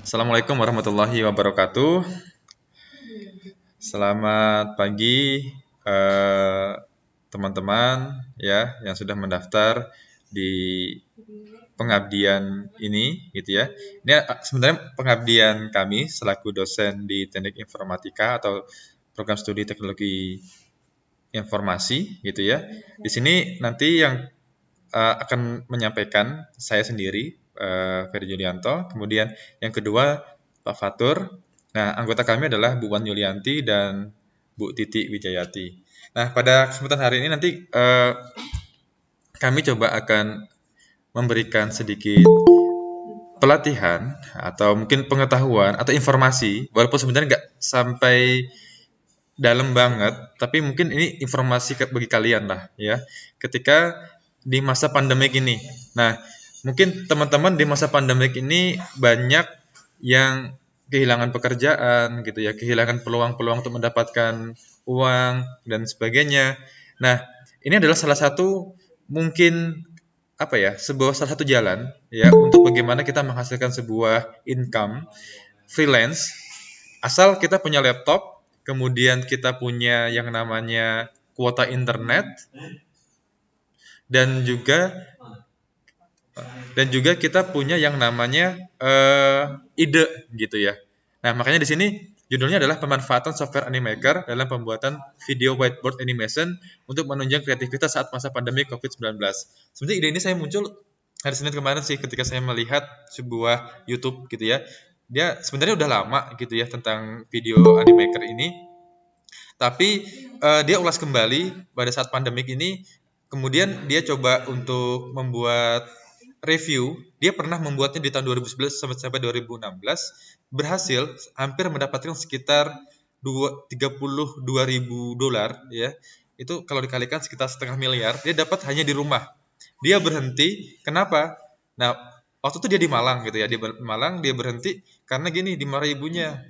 Assalamualaikum warahmatullahi wabarakatuh. Selamat pagi eh, teman-teman ya yang sudah mendaftar di pengabdian ini gitu ya. Ini sebenarnya pengabdian kami selaku dosen di Teknik Informatika atau program studi teknologi informasi gitu ya. Di sini nanti yang akan menyampaikan saya sendiri, Ferry Julianto. Kemudian yang kedua Pak Fatur. Nah, anggota kami adalah Bu Wan Yulianti dan Bu Titi Wijayati. Nah, pada kesempatan hari ini nanti kami coba akan memberikan sedikit pelatihan atau mungkin pengetahuan atau informasi, walaupun sebenarnya nggak sampai dalam banget, tapi mungkin ini informasi bagi kalian lah ya. Ketika di masa pandemik ini. Nah, mungkin teman-teman di masa pandemik ini banyak yang kehilangan pekerjaan gitu ya, kehilangan peluang-peluang untuk mendapatkan uang dan sebagainya. Nah, ini adalah salah satu mungkin apa ya, salah satu jalan ya untuk bagaimana kita menghasilkan sebuah income freelance asal kita punya laptop, kemudian kita punya yang namanya kuota internet dan juga kita punya yang namanya ide gitu ya. Nah, makanya di sini judulnya adalah pemanfaatan software Animaker dalam pembuatan video whiteboard animation untuk menunjang kreativitas saat masa pandemi COVID-19. Sebenarnya ide ini saya muncul hari Senin kemarin sih ketika saya melihat sebuah YouTube gitu ya. Dia sebenarnya udah lama gitu ya tentang video Animaker ini, tapi dia ulas kembali pada saat pandemik ini. Kemudian dia coba untuk membuat review. Dia pernah membuatnya di tahun 2011 sampai 2016, berhasil hampir mendapatkan sekitar 32.000 dolar ya. Itu kalau dikalikan sekitar setengah miliar. Dia dapat hanya di rumah. Dia berhenti. Kenapa? Nah, waktu itu dia di Malang gitu ya. Di Malang dia berhenti karena gini, di marah ibunya.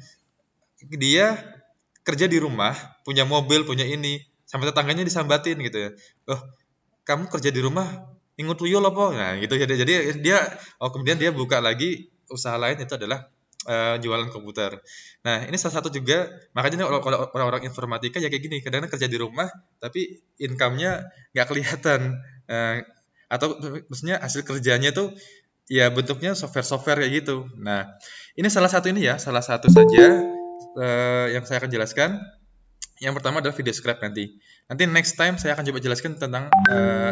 Dia kerja di rumah, punya mobil, punya ini, sampai tetangganya disambatin gitu ya. Oh, kamu kerja di rumah, ingut tuyul apa? Nah, gitu ya. Jadi dia kemudian dia buka lagi usaha lain, itu adalah jualan komputer. Nah, ini salah satu juga, makanya kalau orang-orang informatika ya kayak gini, kadang-kadang kerja di rumah tapi income-nya nggak kelihatan. Atau maksudnya hasil kerjanya tuh ya bentuknya software-software kayak gitu. Nah, ini salah satu ini ya, salah satu saja yang saya akan jelaskan. Yang pertama adalah video script nanti. Nanti next time saya akan coba jelaskan tentang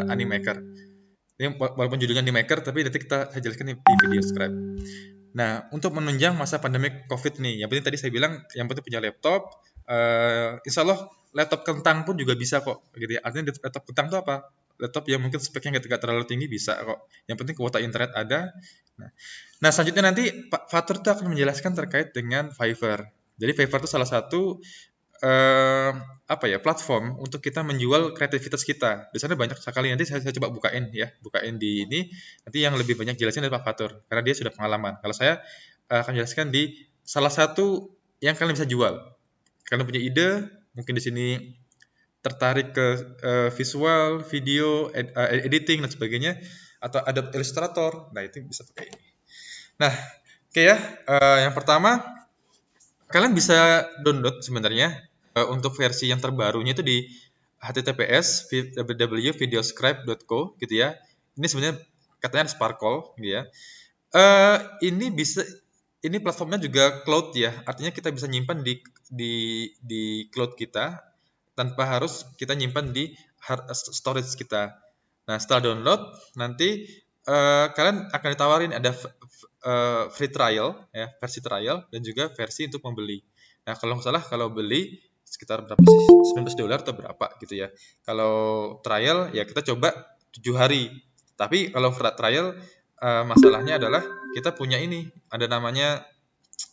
Animaker. Ini walaupun judulnya Animaker, tapi nanti saya jelaskan di video script. Nah, untuk menunjang masa pandemik COVID nih, yang penting tadi saya bilang, yang penting punya laptop. Insya Allah laptop kentang pun juga bisa kok. Gitu ya. Artinya laptop kentang itu apa? Laptop yang mungkin speknya nggak terlalu tinggi bisa kok. Yang penting kuota internet ada. Nah, selanjutnya nanti Pak Fatur itu akan menjelaskan terkait dengan Fiverr. Jadi Fiverr itu salah satu eh, apa ya, platform untuk kita menjual kreativitas kita. Di sana banyak sekali. Nanti saya coba bukain ya, bukain di ini. Nanti yang lebih banyak jelasnya dari Pak Fatur karena dia sudah pengalaman. Kalau saya akan jelaskan di salah satu yang kalian bisa jual. Kalian punya ide, mungkin di sini tertarik ke visual, video, editing dan sebagainya, atau Adobe Illustrator. Nah, itu bisa pakai ini. Nah, oke ya. Yang pertama, kalian bisa download sebenarnya untuk versi yang terbarunya itu di https www.videoscribe.co gitu ya. Ini sebenarnya katanya Sparkle gitu ya. Ini bisa, ini platformnya juga cloud ya. Artinya kita bisa nyimpan di cloud kita tanpa harus kita nyimpan di hard storage kita. Nah, setelah download nanti kalian akan ditawarin ada free trial ya, versi trial dan juga versi untuk membeli. Nah, kalau nggak salah kalau beli sekitar berapa sih? 19 dolar atau berapa gitu ya. Kalau trial ya kita coba 7 hari. Tapi kalau trial masalahnya adalah kita punya ini, ada namanya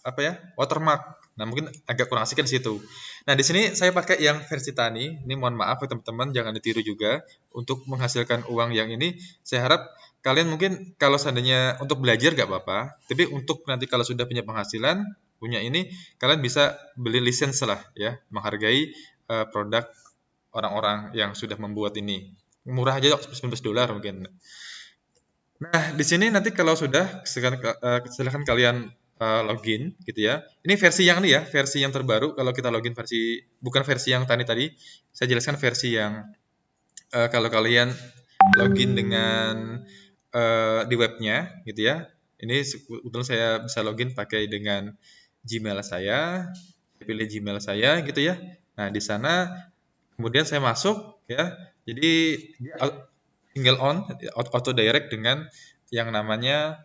apa ya? Watermark. Nah, mungkin agak kurang asik di situ. Nah, di sini saya pakai yang versi tani. Ini mohon maaf ya teman-teman, jangan ditiru juga. Untuk menghasilkan uang yang ini, saya harap kalian mungkin kalau seandainya untuk belajar gak apa-apa, tapi untuk nanti kalau sudah punya penghasilan, punya ini, kalian bisa beli lisensi lah ya, menghargai produk orang-orang yang sudah membuat ini. Murah aja 19 dolar mungkin. Nah, di sini nanti kalau sudah silakan kalian login gitu ya. Ini versi yang ini ya, versi yang terbaru. Kalau kita login versi bukan versi yang tadi, saya jelaskan versi yang kalau kalian login dengan di webnya gitu ya. Ini kebetulan saya bisa login pakai dengan Gmail saya, pilih Gmail saya gitu ya. Nah, di sana kemudian saya masuk ya. Jadi tinggal auto direct dengan yang namanya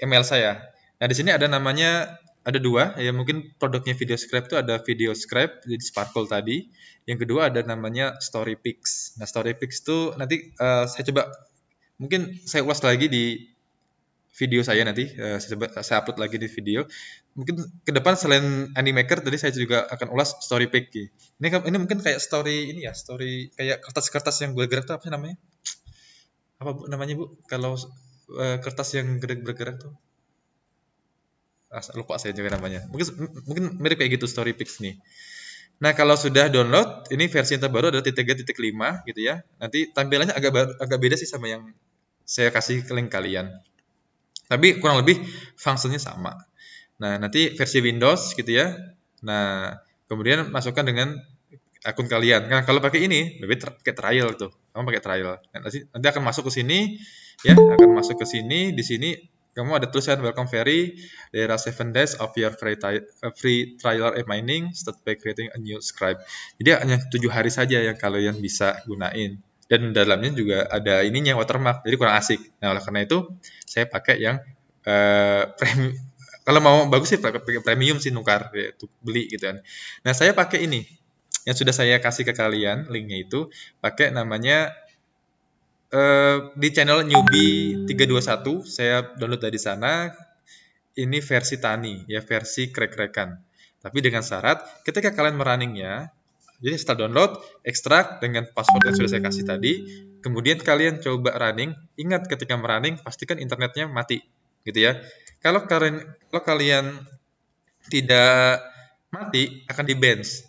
email saya. Nah, di sini ada namanya ada dua ya, mungkin produknya VideoScribe itu ada VideoScribe di Sparkle tadi. Yang kedua ada namanya StoryPix. Nah, StoryPix itu nanti saya coba mungkin saya ulas lagi di video saya nanti saya upload lagi di video. Mungkin ke depan selain Animaker tadi saya juga akan ulas StoryPix. Ini mungkin kayak story ini ya, story kayak kertas-kertas yang bergerak itu apa sih namanya? Apa Bu namanya Bu? Kalau kertas yang bergerak tuh lupa saya juga namanya. Mungkin mirip kayak gitu StoryPix nih. Nah, kalau sudah download, ini versi yang terbaru adalah 3.5 gitu ya. Nanti tampilannya agak beda sih sama yang saya kasih ke link kalian. Tapi kurang lebih fungsinya sama. Nah, nanti versi Windows gitu ya. Nah, kemudian masukkan dengan akun kalian. Nah, kalau pakai ini, lebih pakai trial tuh. Kamu pakai trial. Nah, nanti akan masuk ke sini ya, akan masuk ke sini. Di sini kamu ada tulisan welcome Ferry. There are 7 days of your free trial mining. Start by creating a new scribe. Jadi hanya 7 hari saja yang kalian bisa gunain. Dan dalamnya juga ada ininya watermark. Jadi kurang asik. Nah, oleh karena itu saya pakai yang premium. Kalau mau bagus sih pakai premium sih nukar ya, beli gitu kan. Nah, saya pakai ini yang sudah saya kasih ke kalian linknya itu pakai namanya di channel newbie 321 saya download dari sana. Ini versi tani ya, versi krek-krekan, tapi dengan syarat ketika kalian merunningnya, jadi setelah download ekstrak dengan password yang sudah saya kasih tadi, kemudian kalian coba running. Ingat ketika merunning pastikan internetnya mati gitu ya. Kalau kalian tidak mati akan di bench,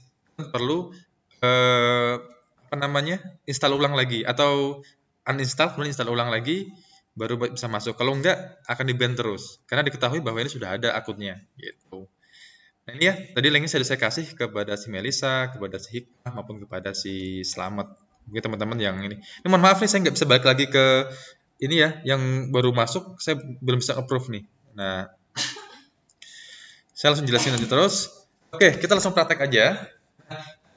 perlu apa namanya, install ulang lagi atau uninstall kemudian install ulang lagi baru bisa masuk. Kalau enggak akan di ban terus karena diketahui bahwa ini sudah ada akunnya gitu. Nah, ini ya tadi linknya sudah saya kasih kepada si Melisa, kepada si Hikmah maupun kepada si Slamet. Mungkin teman-teman yang ini mohon maaf nih saya nggak bisa balik lagi ke ini ya, yang baru masuk saya belum bisa approve nih. Nah, saya langsung jelasin nanti terus. Oke, kita langsung praktek aja.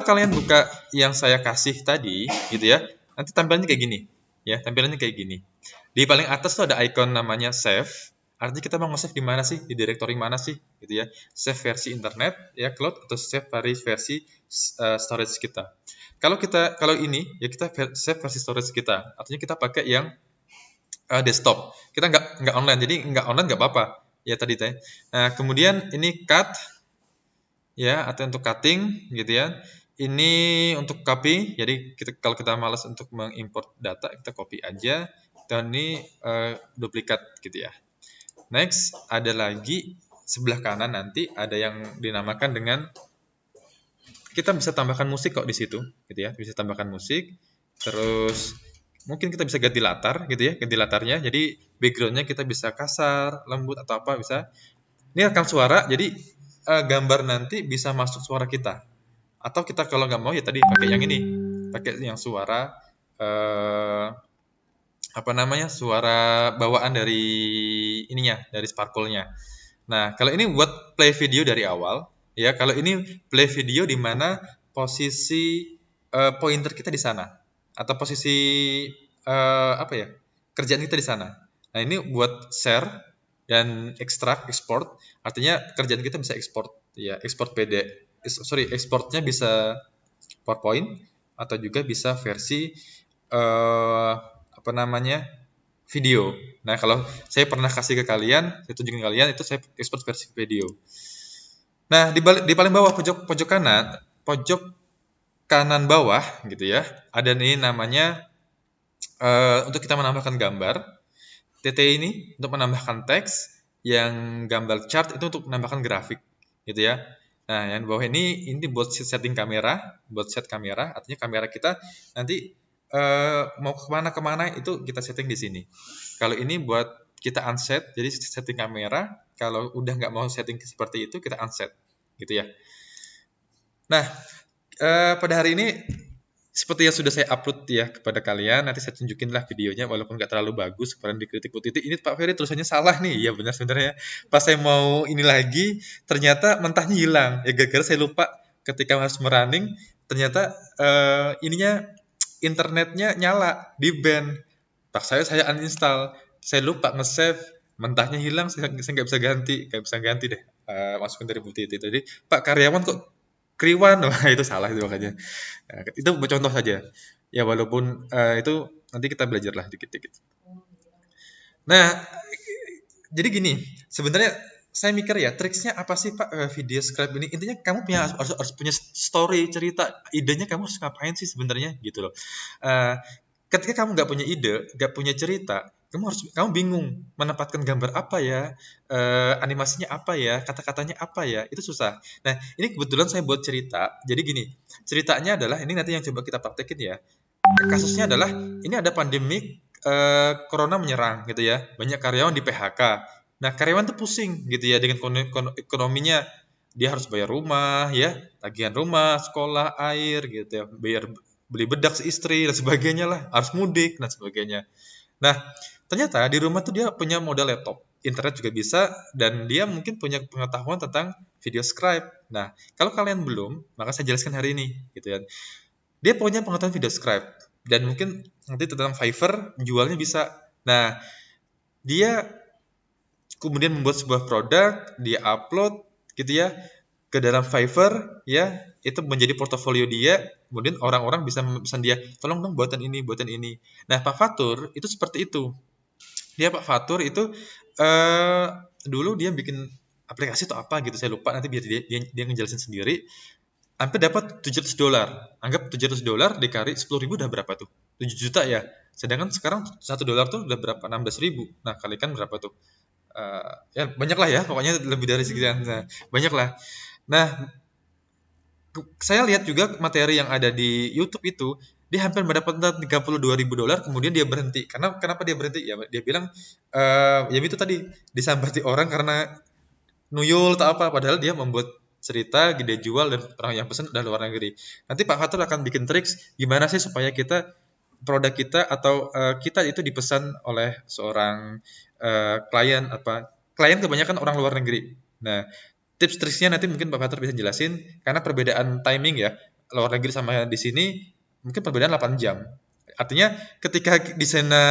Kalian buka yang saya kasih tadi gitu ya, nanti tampilannya kayak gini ya, tampilannya kayak gini. Di paling atas tuh ada icon namanya save, artinya kita mau nge-save di mana sih, di directory mana sih gitu ya. Save versi internet ya, cloud, atau save versi storage kita. Kalau ini ya kita save versi storage kita, artinya kita pakai yang desktop. Kita nggak online, jadi nggak online nggak apa-apa ya tadi teh. Nah, kemudian ini cut ya, atau untuk cutting gitu ya. Ini untuk copy, jadi kalau kita malas untuk mengimport data, kita copy aja. Dan ini duplikat gitu ya. Next, ada lagi sebelah kanan nanti ada yang dinamakan dengan, kita bisa tambahkan musik kok di situ gitu ya, bisa tambahkan musik. Terus mungkin kita bisa ganti latar gitu ya, ganti latarnya. Jadi backgroundnya kita bisa kasar, lembut atau apa bisa. Ini rekam suara, jadi gambar nanti bisa masuk suara kita. Atau kita kalau nggak mau ya tadi pakai yang ini, pakai yang suara apa namanya, suara bawaan dari ininya, dari Sparkle-nya. Nah, kalau ini buat play video dari awal ya. Kalau ini play video di mana posisi pointer kita di sana atau posisi apa ya, kerjaan kita di sana. Nah, ini buat share dan export, artinya kerjaan kita bisa ekspor ya, ekspor ekspornya bisa PowerPoint atau juga bisa versi apa namanya, video. Nah, kalau saya pernah kasih ke kalian, saya tunjukin kalian itu saya ekspor versi video. Nah, di paling bawah pojok kanan bawah gitu ya, ada nih namanya untuk kita menambahkan gambar. TT ini untuk menambahkan teks, yang gambar chart itu untuk menambahkan grafik gitu ya. Nah, yang di bawah ini buat setting kamera, buat set kamera, artinya kamera kita nanti mau kemana itu kita setting di sini. Kalau ini buat kita unset, jadi setting kamera, Kalau udah nggak mau setting seperti itu, kita unset, gitu ya. Nah, pada hari ini seperti yang sudah saya upload ya kepada kalian, nanti saya tunjukin lah videonya walaupun nggak terlalu bagus, kemarin dikritik Bu Titi, ini Pak Ferry tulisannya salah nih. Iya benar sebenarnya. Pas saya mau ini lagi, ternyata mentahnya hilang. Ya gara-gara saya lupa ketika harus merunning, ternyata ininya internetnya nyala, di band. Pas saya uninstall, saya lupa nge-save, mentahnya hilang, saya nggak bisa ganti, deh. Masukin dari Bu Titi. Jadi Pak karyawan kok Kriwan, wah itu salah itu makanya. Nah, itu contoh saja. Ya walaupun itu nanti kita belajarlah dikit-dikit. Nah, jadi gini, sebenarnya saya mikir ya, triksnya apa sih Pak video scribe ini? Intinya kamu harus punya story, cerita, idenya kamu harus ngapain sih sebenarnya gitu loh. Eh, ketika kamu nggak punya ide, nggak punya cerita, kamu bingung menempatkan gambar apa ya, animasinya apa ya, kata-katanya apa ya, itu susah. Nah, ini kebetulan saya buat cerita. Jadi gini, ceritanya adalah ini nanti yang coba kita praktekin ya. Kasusnya adalah ini ada pandemi corona menyerang gitu ya. Banyak karyawan di PHK. Nah, karyawan tuh pusing gitu ya dengan ekonominya. Dia harus bayar rumah ya, tagihan rumah, sekolah, air gitu ya, bayar beli bedak istri dan sebagainya lah, harus mudik dan sebagainya. Nah, ternyata di rumah tuh dia punya modal laptop, internet juga bisa, dan dia mungkin punya pengetahuan tentang video scribe. Nah, kalau kalian belum, maka saya jelaskan hari ini, gitu ya. Dia punya pengetahuan video scribe, dan mungkin nanti tentang Fiverr jualnya bisa. Nah, dia kemudian membuat sebuah produk, dia upload, gitu ya, ke dalam Fiverr, ya, itu menjadi portofolio dia. Kemudian orang-orang bisa memesan dia, tolong dong buatan ini, buatan ini. Nah, Pak Fatur itu seperti itu. Dia Pak Fatur itu eh dulu dia bikin aplikasi atau apa gitu, saya lupa, nanti biar dia ngejelasin sendiri. Hampir dapat $700. Anggap $700 dikali 10.000 udah berapa tuh? 7 juta ya. Sedangkan sekarang $1 tuh udah berapa? 16.000. Nah, kalikan berapa tuh? Ya banyak lah ya, pokoknya lebih dari sekian. Nah, banyak lah. Nah, saya lihat juga materi yang ada di YouTube itu, dia hampir mendapatkan $32.000, kemudian dia berhenti. Karena kenapa dia berhenti? Ya dia bilang ya itu tadi disambati orang karena nuyul atau apa, padahal dia membuat cerita, dia jual dan orang yang pesen udah luar negeri. Nanti Pak Fatur akan bikin triks gimana sih supaya produk kita atau kita itu dipesan oleh seorang klien apa. Klien kebanyakan orang luar negeri. Nah, tips-triksnya nanti mungkin Pak Fatur bisa jelasin karena perbedaan timing ya. Luar negeri sama di sini mungkin perbedaan 8 jam. Artinya ketika di sana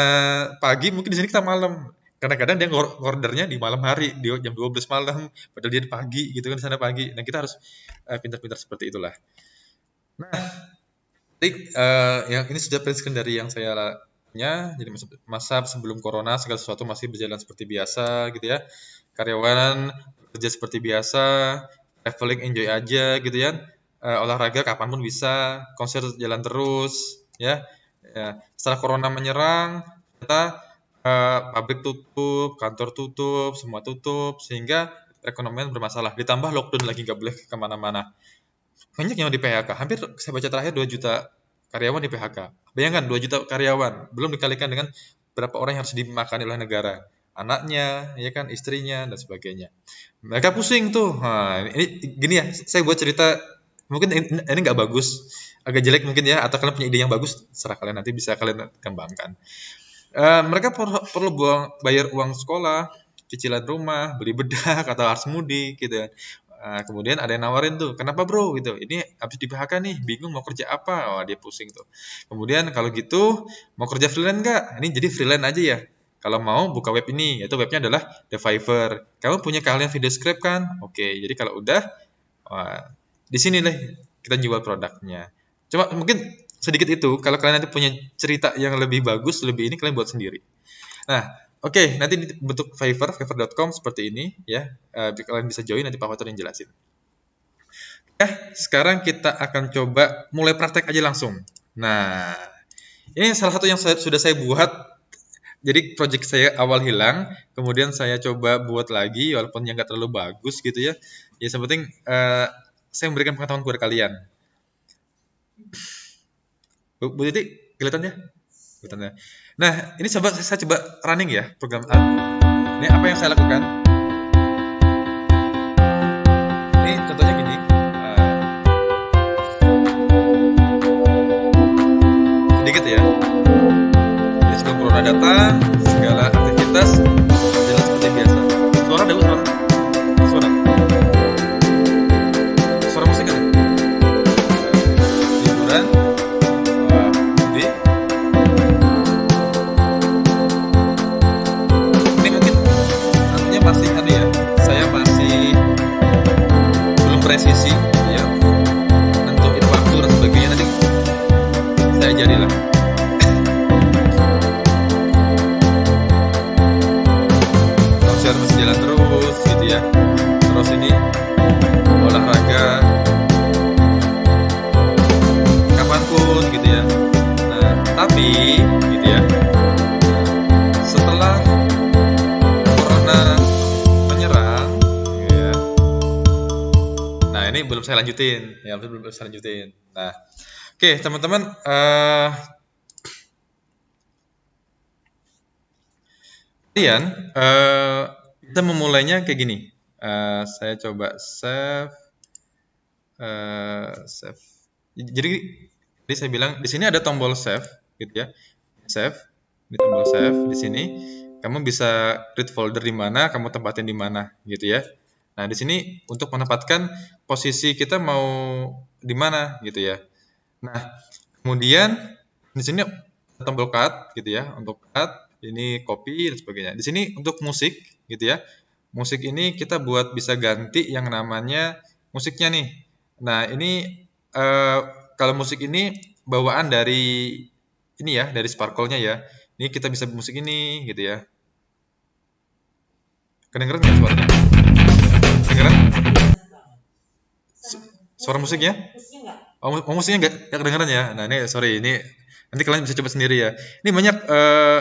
pagi, mungkin di sini kita malam. Kadang-kadang dia ordernya di malam hari, di jam 12 malam, padahal dia di pagi gitu kan, di sana pagi. Nah, kita harus pintar-pintar seperti itulah. Nah, jadi yang ini sudah prescription dari yang saya punya. Jadi masa sebelum corona segala sesuatu masih berjalan seperti biasa gitu ya. Karyawan kerja seperti biasa, traveling enjoy aja gitu ya. Olahraga kapanpun bisa, konser jalan terus ya. Ya, setelah corona menyerang, ternyata pabrik tutup, kantor tutup, semua tutup, sehingga perekonomian bermasalah. Ditambah lockdown lagi nggak boleh kemana-mana. Banyak yang di PHK. Hampir saya baca terakhir 2 juta karyawan di PHK. Bayangkan 2 juta karyawan, belum dikalikan dengan berapa orang yang harus dimakan oleh negara. Anaknya, ya kan, istrinya dan sebagainya. Mereka pusing tuh. Nah, ini gini ya, saya buat cerita mungkin ini nggak bagus, agak jelek mungkin ya, atau kalian punya ide yang bagus, serah kalian, nanti bisa kalian kembangkan. Mereka perlu bayar uang sekolah, cicilan rumah, beli bedak atau harus mudik gitu kan. Kemudian ada yang nawarin tuh, kenapa bro gitu, ini habis di PHK nih, bingung mau kerja apa, dia pusing tuh. Kemudian kalau gitu mau kerja freelance nggak? Ini jadi freelance aja ya. Kalau mau buka web ini, yaitu webnya adalah The Fiverr. Kamu punya keahlian video script kan? Oke, jadi kalau udah, wah, di sini deh kita jual produknya. Coba mungkin sedikit itu, kalau kalian nanti punya cerita yang lebih bagus, lebih ini kalian buat sendiri. Nah, oke, nanti bentuk fiverr.com seperti ini ya. Kalian bisa join, nanti Pak Fatur yang jelasin. Sekarang kita akan coba mulai praktek aja langsung. Nah, ini salah satu yang sudah saya buat. Jadi project saya awal hilang, kemudian saya coba buat lagi, walaupun yang nggak terlalu bagus gitu ya. Ya, yang penting saya memberikan pengetahuan kepada kalian. Bu Titi, kelihatan ya? Kelihatan ya. Nah, ini saya coba running ya program. Ini apa yang saya lakukan? presisi, ya, nentuin waktu dan sebagainya. Nanti saya ajarilah. Konser masih jalan terus, gitu ya. Terus ini olahraga kapanpun, gitu ya. Nah, tapi, gitu ya, setelah corona menyerang, ya. Nah, ini belum saya lanjutin, ya, belum saya lanjutin. Nah, oke, teman-teman, kemudian kita memulainya kayak gini. Saya coba save. Jadi saya bilang di sini ada tombol save, gitu ya. Save, di tombol save di sini. Kamu bisa create folder di mana, kamu tempatin di mana, gitu ya. Nah, di sini untuk menempatkan posisi kita mau di mana, gitu ya. Nah, kemudian di sini tombol cut, gitu ya. Untuk cut, ini copy dan sebagainya. Di sini untuk musik, gitu ya. Musik ini kita buat bisa ganti yang namanya musiknya nih. Nah, ini kalau musik ini bawaan dari ini ya, dari Sparkle-nya ya. Ini kita bisa musik ini, gitu ya. Kedengeran nggak suaranya? Kedengeran? Suara musiknya? Oh, musiknya nggak kedengeran ya? Nah, ini sorry, ini nanti kalian bisa coba sendiri ya. Ini banyak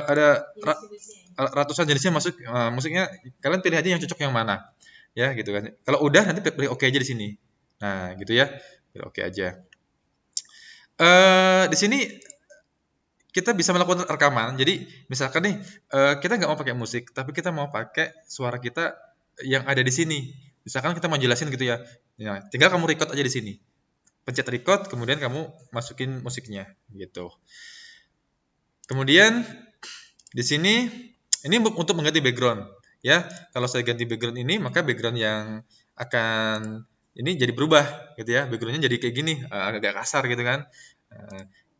ada ratusan jenisnya masuk musiknya. Kalian pilih aja yang cocok yang mana, ya gitu kan. Kalau udah nanti pilih oke aja di sini. Nah, gitu ya, pilih oke aja. Di sini kita bisa melakukan rekaman. Jadi misalkan nih kita nggak mau pakai musik, tapi kita mau pakai suara kita yang ada di sini. Misalkan kita mau jelasin gitu ya. Ya, tinggal kamu record aja di sini. Pencet record, kemudian kamu masukin musiknya gitu. Kemudian di sini ini untuk mengganti background ya. Kalau saya ganti background ini, maka background yang akan ini jadi berubah gitu ya. Backgroundnya jadi kayak gini, agak kasar gitu kan.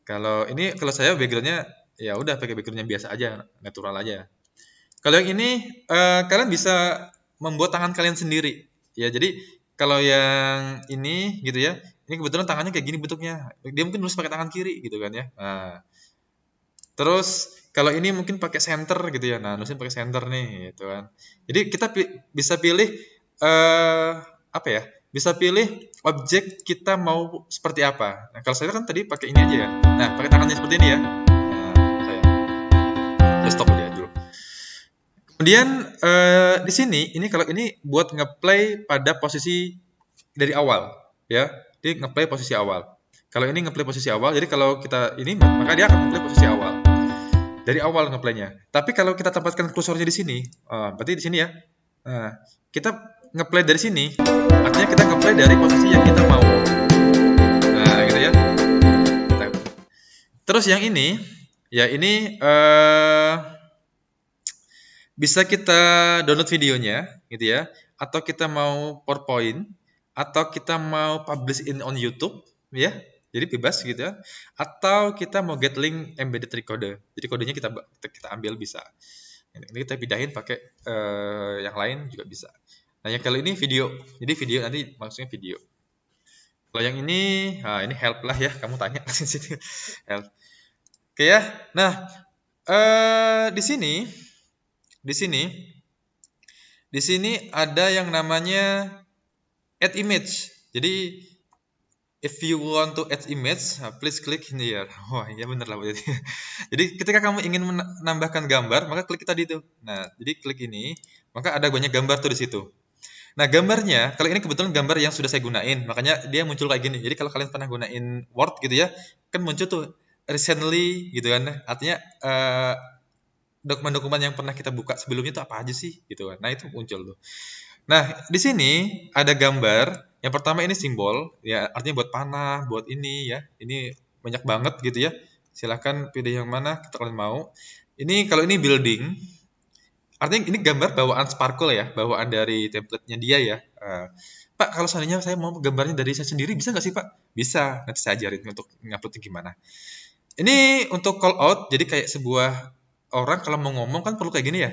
Kalau saya backgroundnya ya udah pakai background yang biasa aja, natural aja. Kalau yang ini kalian bisa membuat tangan kalian sendiri ya. Jadi kalau yang ini gitu ya, ini kebetulan tangannya kayak gini bentuknya. Dia mungkin nulis pakai tangan kiri gitu kan ya. Nah, terus kalau ini mungkin pakai center gitu ya. Nah, nulisin pakai center nih gitu kan. Jadi kita bisa pilih apa ya? Bisa pilih objek kita mau seperti apa. Nah, kalau saya kan tadi pakai ini aja ya. Nah, pakai tangannya seperti ini ya. Nah, saya stop aja dulu. Kemudian di sini ini kalau ini buat ngeplay pada posisi dari awal ya. Jadi ngeplay posisi awal. Kalau ini ngeplay posisi awal, jadi kalau kita ini maka dia akan ngeplay posisi awal. Dari awal ngeplaynya. Tapi kalau kita tempatkan kursornya di sini, berarti di sini ya. Nah, kita ngeplay dari sini, artinya kita ngeplay dari posisi yang kita mau. Nah, gitu ya. Terus yang ini, ya ini bisa kita download videonya, gitu ya. Atau kita mau PowerPoint, atau kita mau publish on YouTube, ya. Jadi bebas gitu ya. Atau kita mau get link embedded recorder. Jadi kodenya kita ambil bisa. Ini kita pindahin pakai yang lain juga bisa. Nah, yang kalau ini video. Jadi video nanti maksudnya video. Kalau yang ini, ini help lah ya. Kamu tanya di sini. Help. Oke ya. Nah, di sini ada yang namanya add image. Jadi if you want to add image, please click here. Wah, iya bener lah. Jadi ketika kamu ingin menambahkan gambar, maka klik tadi itu. Nah, jadi klik ini, maka ada banyak gambar tuh di situ. Nah, gambarnya, kalau ini kebetulan gambar yang sudah saya gunain, makanya dia muncul kayak gini. Jadi kalau kalian pernah gunain Word gitu ya, kan muncul tuh recently gitu kan. Artinya dokumen-dokumen yang pernah kita buka sebelumnya itu apa aja sih gitu kan. Nah, itu muncul tuh. Nah, di sini ada gambar. Yang pertama ini simbol, ya artinya buat panah, buat ini ya. Ini banyak banget gitu ya. Silahkan pilih yang mana kita kalian mau. Ini kalau ini building, artinya ini gambar bawaan Sparkle ya, bawaan dari template-nya dia ya. Pak, kalau seandainya saya mau gambarnya dari saya sendiri, bisa nggak sih Pak? Bisa, nanti saya ajarin untuk nguploadnya gimana. Ini untuk call out, jadi kayak sebuah orang kalau mau ngomong kan perlu kayak gini ya.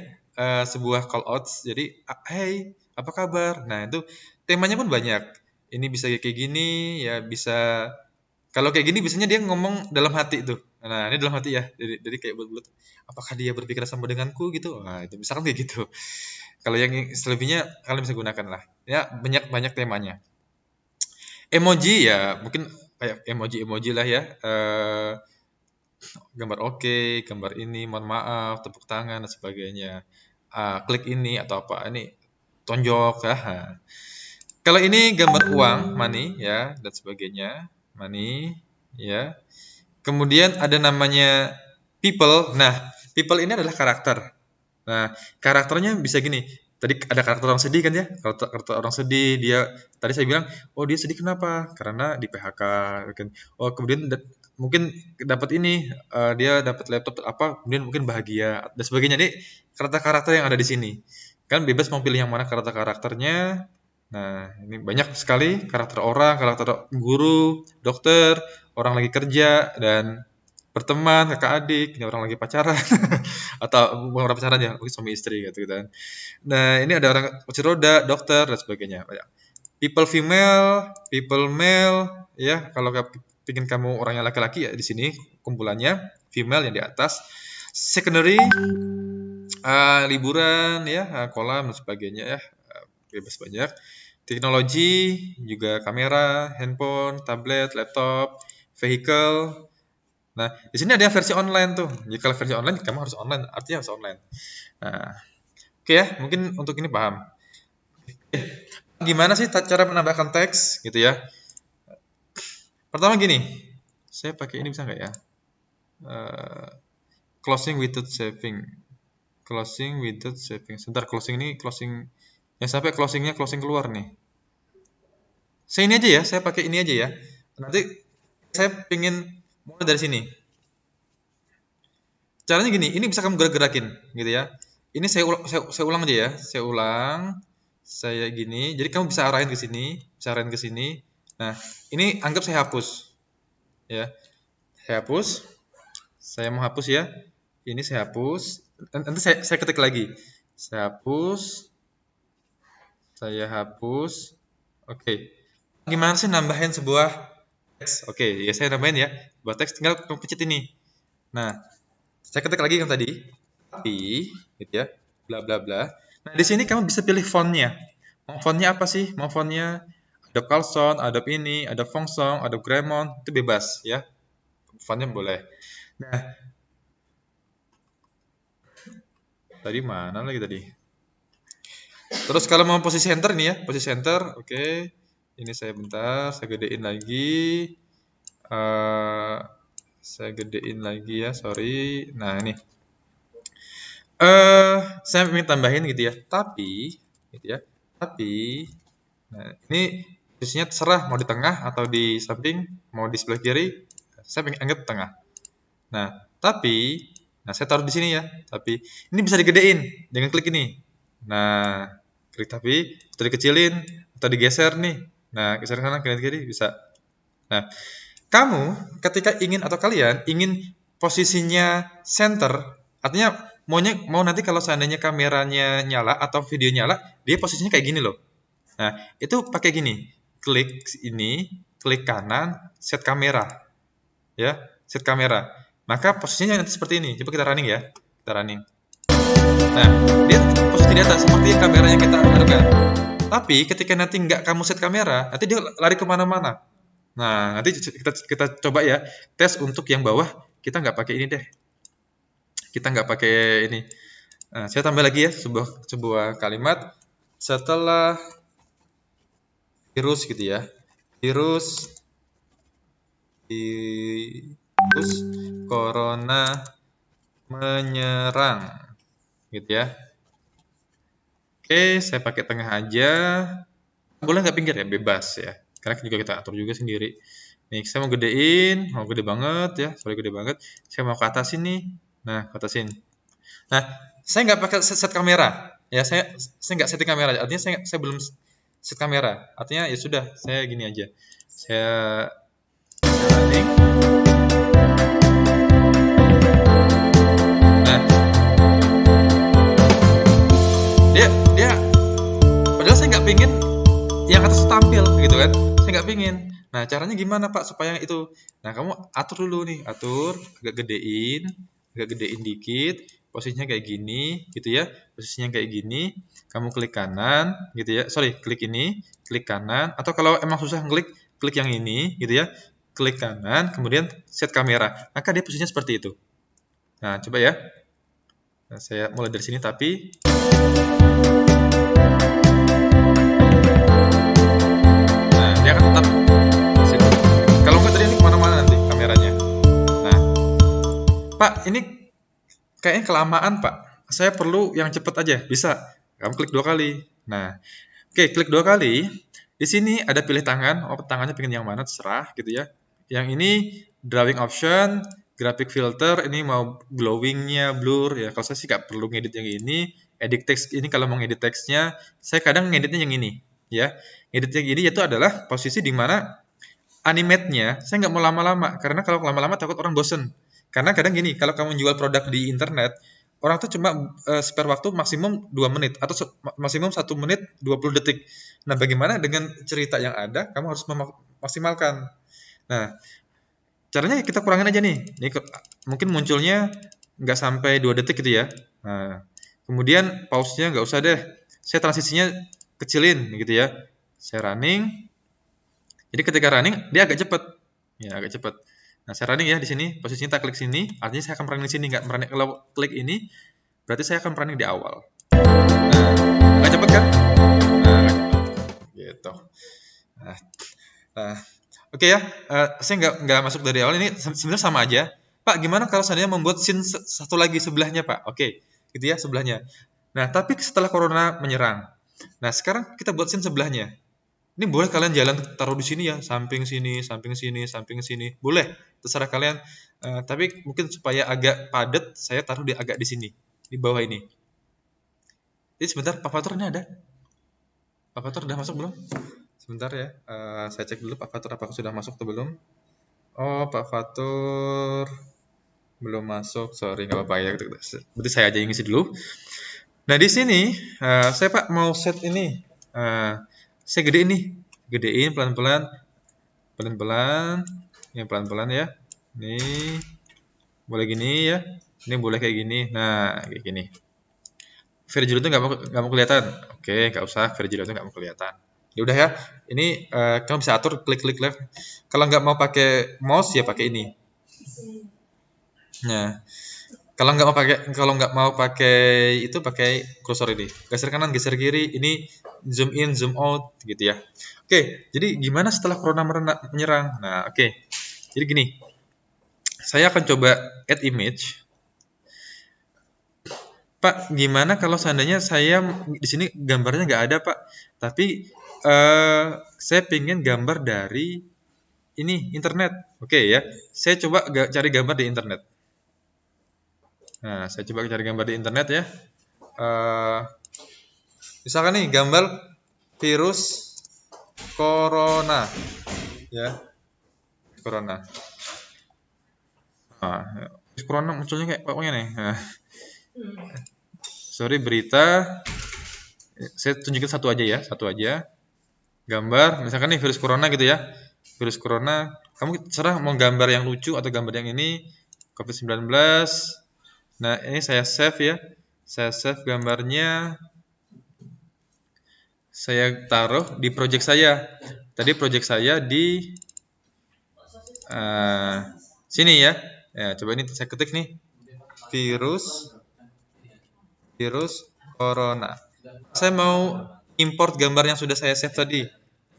Sebuah call out, jadi hey, apa kabar? Nah, itu temanya pun banyak. ini bisa kayak gini, ya bisa. Kalau kayak gini biasanya dia ngomong dalam hati tuh. Nah, ini dalam hati ya. Jadi kayak bulat-bulat. Apakah dia berpikir sama denganku gitu? Nah, itu misalkan kayak gitu. Kalau yang selebihnya kalian bisa gunakan lah. Ya, banyak temanya. Emoji ya, mungkin kayak emoji-emoji lah ya. Gambar oke, gambar ini, mohon maaf, tepuk tangan dan sebagainya. Klik ini atau apa ini, tonjok ya. Kalau ini gambar uang, money ya dan sebagainya, money ya. Kemudian ada namanya people. Nah, people ini adalah karakter. Nah, karakternya bisa gini. Tadi ada karakter orang sedih kan ya? Karakter orang sedih, dia tadi saya bilang, oh dia sedih kenapa? Karena di PHK. Kan. Oh kemudian mungkin dapat ini, dia dapat laptop apa? Kemudian mungkin bahagia dan sebagainya. Ini karakter-karakter yang ada di sini. Kan bebas mau pilih yang mana karakternya. Nah, ini banyak sekali karakter orang, karakter guru, dokter, orang lagi kerja dan berteman, kakak adik, ini orang lagi pacaran atau bukan orang pacaran ya, mungkin suami istri gitu kan. Nah, ini ada orang kursi roda, dokter dan sebagainya. People female, people male, ya. Kalau ingin kamu orangnya laki-laki ya di sini kumpulannya female yang di atas. Secondary, liburan ya, kolam dan sebagainya ya, bebas banyak. Teknologi juga kamera, handphone, tablet, laptop, vehicle. Nah, di sini ada yang versi online tuh. Jika versi online, kamu harus online, artinya harus online. Nah, oke ya, mungkin untuk ini paham. Gimana sih cara menambahkan teks gitu ya? Pertama gini, saya pakai ini bisa nggak ya? Closing without saving. Closing without saving. Sebentar, closing ini closing yang sampai closingnya closing keluar nih. Saya ini aja ya, saya pakai ini aja ya. Nanti saya pingin mulai dari sini. Caranya gini, ini bisa kamu gerak-gerakin gitu ya. Ini saya ulang aja ya. Saya ulang. Saya gini. Jadi kamu bisa arahin ke sini, bisa arahin ke sini. Nah, ini anggap saya hapus. Ya. Saya hapus. Saya mau hapus ya. Ini saya hapus. Nanti saya ketik lagi. Saya hapus. Saya hapus. Oke. Gimana sih nambahin sebuah teks? Oke, ya saya nambahin ya. Sebuah teks tinggal kamu pencet ini. Nah, saya ketik lagi yang tadi. Tapi, gitu ya. Bla bla bla. Nah, di sini kamu bisa pilih fontnya. Mau fontnya apa sih? Mau fontnya Adobe Carlson, Adobe ini, Adobe Fongsong, Adobe Gremon, itu bebas ya. Fontnya boleh. Nah, tadi mana lagi tadi? Terus kalau mau posisi center nih ya, posisi center, oke. Ini saya bentar, saya gedein lagi. Saya gedein lagi ya, sorry. Nah, ini. Saya ingin tambahin gitu ya. Tapi gitu ya. Tapi nah, ini posisinya terserah mau di tengah atau di samping, mau di sebelah kiri. Saya pengen anggap tengah. Nah, tapi saya taruh di sini ya. Tapi ini bisa digedein dengan klik ini. Nah, klik tapi atau dikecilin atau digeser nih. Nah, geser kanan kiri bisa. Nah, kamu ketika ingin atau kalian ingin posisinya center, artinya mau nanti kalau seandainya kameranya nyala atau video nyala, dia posisinya kayak gini loh. Nah, itu pakai gini. Klik ini, klik kanan, set kamera. Ya, set kamera. Maka posisinya nanti seperti ini. Coba kita running ya. Kita running. Nah, dia posisi di atas seperti kamera yang kita harapkan. Tapi ketika nanti nggak kamu set kamera, nanti dia lari kemana-mana. Nah, nanti kita coba ya tes untuk yang bawah. Kita nggak pakai ini deh. Kita nggak pakai ini. Nah, saya tambah lagi ya sebuah kalimat setelah virus gitu ya. Virus corona menyerang gitu ya. Oke, saya pakai tengah aja. Boleh nggak pinggir ya? Bebas ya. Karena juga kita atur juga sendiri. Nih, saya mau gedein, mau gede banget ya. Sorry gede banget. Saya mau ke atasin nih. Nah, ke atasin. Nah, saya nggak pakai set kamera. Ya, saya nggak setting kamera. Artinya saya belum set kamera. Artinya ya sudah, saya gini aja. Saya running. Nah, dia padahal saya nggak pingin yang atas tampil gitu kan. Saya nggak pingin. Nah, caranya gimana Pak supaya itu? Nah, kamu atur dulu nih, atur agak gedein dikit, posisinya kayak gini gitu ya. Posisinya kayak gini, kamu klik kanan gitu ya. Sorry, klik ini, klik kanan atau kalau emang susah klik, klik yang ini gitu ya. Klik kanan, kemudian set kamera. Maka dia posisinya seperti itu. Nah, coba ya. Nah, saya mulai dari sini tapi nah, dia akan tetap situ. Kalau nggak tadi ini kemana-mana nanti kameranya. Nah, Pak, ini kayaknya kelamaan, Pak. Saya perlu yang cepet aja. Bisa. Kamu klik 2 kali. Nah, oke, klik 2 kali. Di sini ada pilih tangan. Oh, tangannya pengen yang mana terserah gitu ya. Yang ini drawing option, graphic filter, ini mau glowingnya, blur ya. Kalau saya sih nggak perlu ngedit yang ini. Edit text ini kalau mau ngedit teksnya, saya kadang ngeditnya yang ini ya. Edit yang ini itu adalah posisi di mana animate-nya saya nggak mau lama-lama karena kalau lama-lama takut orang bosen. Karena kadang gini, kalau kamu jual produk di internet, orang tuh cuma spare waktu maksimum 2 menit atau maksimum 1 menit 20 detik. Nah, bagaimana dengan cerita yang ada, kamu harus memaksimalkan. Nah, caranya kita kurangin aja nih. Ini mungkin munculnya nggak sampai 2 detik gitu ya. Nah, kemudian pause-nya nggak usah deh. Saya transisinya kecilin gitu ya. Saya running. Jadi ketika running dia agak cepat. Ya, agak cepat. Nah, saya running ya di sini, posisinya tak klik sini, artinya saya akan running di sini, nggak running. Kalau klik ini, berarti saya akan running di awal. Nah, nggak cepat kan? Nah, nggak cepet. Gitu. Nah, nah, oke ya, saya nggak masuk dari awal ini sebenarnya sama aja. Pak, gimana kalau seandainya membuat scene satu lagi sebelahnya, Pak? Oke, gitu ya sebelahnya. Nah, tapi setelah corona menyerang. Nah, sekarang kita buat scene sebelahnya. Ini boleh kalian jalan taruh di sini ya, samping sini, samping sini, samping sini. Boleh, terserah kalian. Tapi mungkin supaya agak padat, saya taruh agak di sini, di bawah ini. Jadi sebentar, Pak Fatur ini ada? Pak Fatur udah masuk belum? Sebentar ya, saya cek dulu Pak Fatur apakah sudah masuk atau belum. Oh, Pak Fatur belum masuk, sorry nggak apa-apa ya. Berarti saya aja yang ngisi dulu. Nah di sini saya Pak mau set ini, saya gedein pelan-pelan, pelan-pelan, ini pelan-pelan ya. Ini boleh gini ya, ini boleh kayak gini. Nah kayak gini. Virgil itu nggak mau kelihatan. Oke, nggak usah. Virgil itu nggak mau kelihatan. Ya udah ya. Ini kamu bisa atur klik left. Kalau nggak mau pakai mouse ya pakai ini. Nah, kalau nggak mau pakai itu pakai kursor ini. Geser kanan, geser kiri. Ini zoom in, zoom out gitu ya. Oke, jadi gimana setelah corona menyerang? Nah, oke. Jadi gini. Saya akan coba add image. Pak, gimana kalau seandainya saya di sini gambarnya nggak ada, Pak, tapi saya pengen gambar dari ini internet, oke ya. Saya coba cari gambar di internet. Nah, saya coba cari gambar di internet ya. Misalkan nih gambar virus corona, ya, corona. Nah, virus corona munculnya kayak pokoknya nih. Nah, sorry berita. Saya tunjukin satu aja ya, satu aja. Gambar, misalkan nih virus corona gitu ya. Virus corona, kamu terserah mau gambar yang lucu atau gambar yang ini COVID-19. Nah, ini saya save ya. Saya save gambarnya. Saya taruh di project saya. Tadi project saya di sini ya. Ya, coba ini saya ketik nih. Virus corona. Saya mau import gambar yang sudah saya save tadi.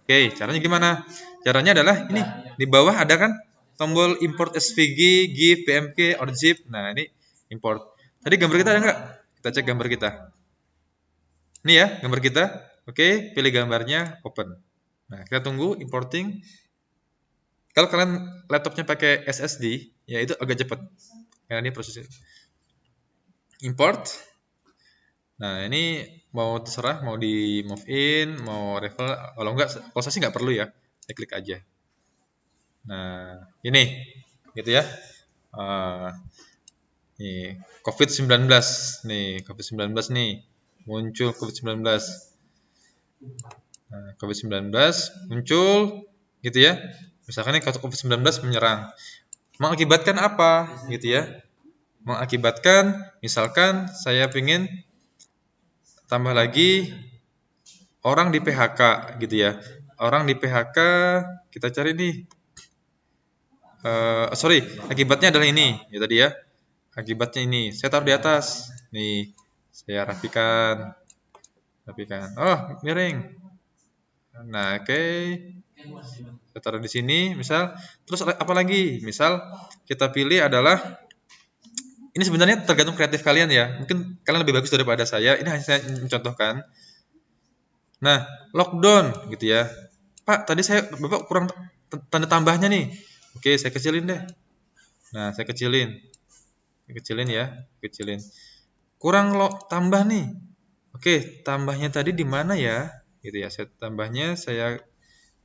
Oke, caranya gimana? Caranya adalah ini di bawah ada kan tombol import SVG, GIF, PMG, or zip. Nah, ini import. Tadi gambar kita ada nggak? Kita cek gambar kita. Ini ya gambar kita. Oke, pilih gambarnya, open. Nah, kita tunggu importing. Kalau kalian laptopnya pakai SSD, ya itu agak cepat. Karena ini prosesnya import. Nah, ini mau terserah, mau di move in, mau revel. Kalau enggak, kalau saya sih nggak perlu ya. Saya klik aja. Nah, ini gitu ya. Nih, COVID-19 nih, COVID-19 nih. Muncul COVID-19. Nah, COVID-19 muncul gitu ya. Misalkan ini COVID-19 menyerang. Mengakibatkan apa gitu ya? Mengakibatkan misalkan saya ingin tambah lagi orang di PHK gitu ya. Orang di PHK kita cari nih. Sorry, akibatnya adalah ini ya tadi ya. Akibatnya ini. Saya taruh di atas. Nih, saya rapikan. Oh, miring. Nah, oke. Saya taruh di sini, misal. Terus apa lagi? Misal kita pilih adalah ini sebenarnya tergantung kreatif kalian ya. Mungkin kalian lebih bagus daripada saya. Ini hanya saya mencontohkan. Nah, lockdown gitu ya. Pak, tadi Bapak kurang tanda tambahnya nih. Oke, saya kecilin deh. Nah, saya kecilin. Kecilin ya, kecilin. Kurang tambah nih. Oke, tambahnya tadi di mana ya? Gitu ya. Tambahnya saya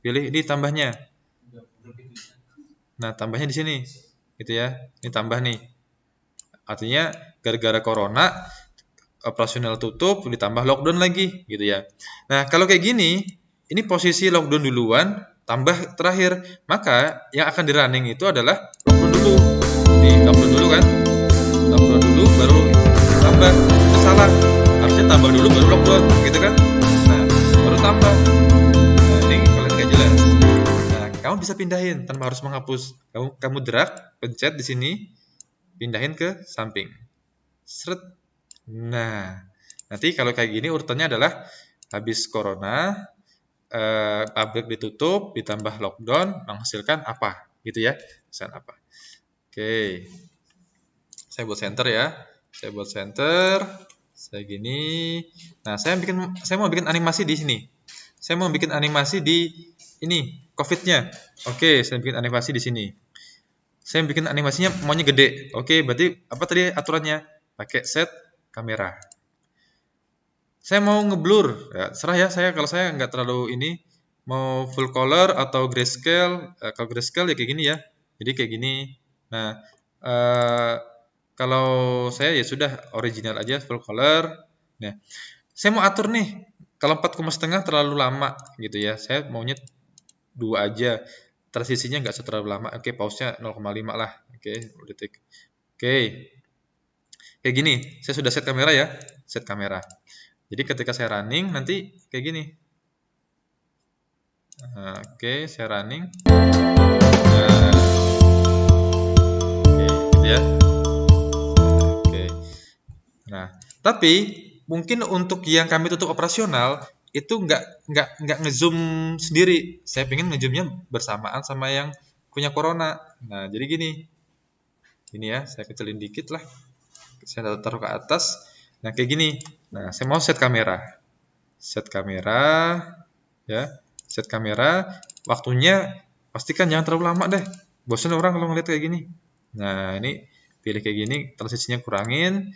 pilih ini tambahnya. Nah, tambahnya di sini. Gitu ya. Ini tambah nih. Artinya gara-gara corona operasional tutup ditambah lockdown lagi gitu ya. Nah, kalau kayak gini, ini posisi lockdown duluan tambah terakhir, maka yang akan di running itu adalah lockdown dulu. Di lockdown dulu kan? Lockdown dulu baru tambah. Itu salah. Harusnya tambah dulu baru lockdown, gitu kan? Nah, baru tambah. Nah, ini kalian nggak jelas. Nah, kamu bisa pindahin tanpa harus menghapus. Kamu drag, pencet di sini, pindahin ke samping. Seret. Nah, nanti kalau kayak gini urutannya adalah habis corona, pabrik ditutup, ditambah lockdown, menghasilkan apa, gitu ya? Hasilkan apa? Oke, saya buat center ya. Saya buat center, saya gini. Nah, saya mau bikin animasi di sini. Saya mau bikin animasi di ini COVID-nya. Oke, saya bikin animasi di sini. Saya bikin animasinya maunya gede. Oke, berarti apa tadi aturannya? Pakai set kamera. Saya mau ngeblur, ya, serah ya saya. Kalau saya nggak terlalu ini, mau full color atau grayscale. Kalau grayscale ya kayak gini ya. Jadi kayak gini. Nah, kalau saya ya sudah original aja full color. Nah, saya mau atur nih. Kalau 4,5 terlalu lama gitu ya. Saya maunya 2 aja. Transisinya nggak terlalu lama. Oke, pause-nya 0,5 lah. Oke, detik. Oke. Kayak gini, saya sudah set kamera ya. Set kamera. Jadi ketika saya running nanti kayak gini. Oke, saya running. Nah, oke, gitu ya. Oke. Nah, tapi mungkin untuk yang kami tutup operasional itu nggak ngezoom sendiri. Saya pengen ngezoomnya bersamaan sama yang punya corona. Nah, jadi gini. Ini ya, saya kecilin dikit lah. Saya taruh ke atas. Nah, kayak gini. Nah, saya mau set kamera. Set kamera ya. Set kamera, waktunya pastikan jangan terlalu lama deh. Bosan orang kalau ngeliat kayak gini. Nah, ini pilih kayak gini, transisinya kurangin.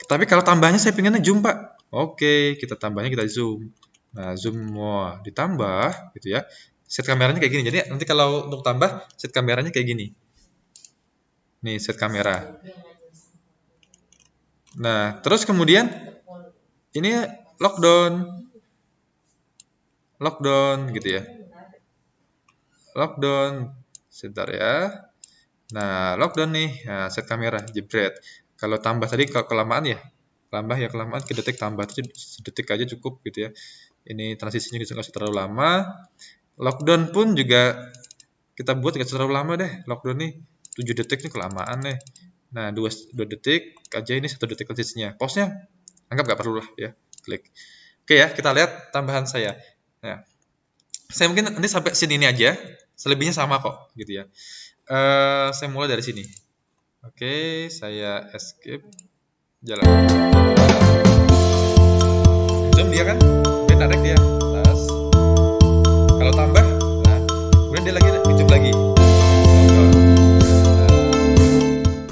Tapi kalau tambahnya saya pengennya zoom, Pak. Oke, kita tambahnya kita zoom. Nah, zoom mau ditambah gitu ya. Set kameranya kayak gini. Jadi nanti kalau untuk tambah set kameranya kayak gini. Nih, set kamera. Nah, terus kemudian ini lockdown. Lockdown gitu ya. Lockdown. Sebentar ya. Nah, lockdown nih. Nah, set kamera, jebret. Kalau tambah tadi kalau kelamaan ya. Kelamaan ke detik tambah itu sedetik aja cukup gitu ya. Ini transisinya nggak usah terlalu lama. Lockdown pun juga kita buat nggak terlalu lama deh. Lockdown nih 7 detik nih kelamaan deh. Nah, 2 detik aja ini 1 detik transisinya. Pause-nya anggap nggak perlu lah ya. Klik. Oke ya, kita lihat tambahan saya. Nah, saya mungkin nanti sampai sini ini aja. Selebihnya sama kok gitu ya. Saya mulai dari sini. Oke, saya escape. Jalan. Zoom dia kan? Dia tarik dia. Tas. Kalau tambah, nah, kemudian dia lagi zoom lagi.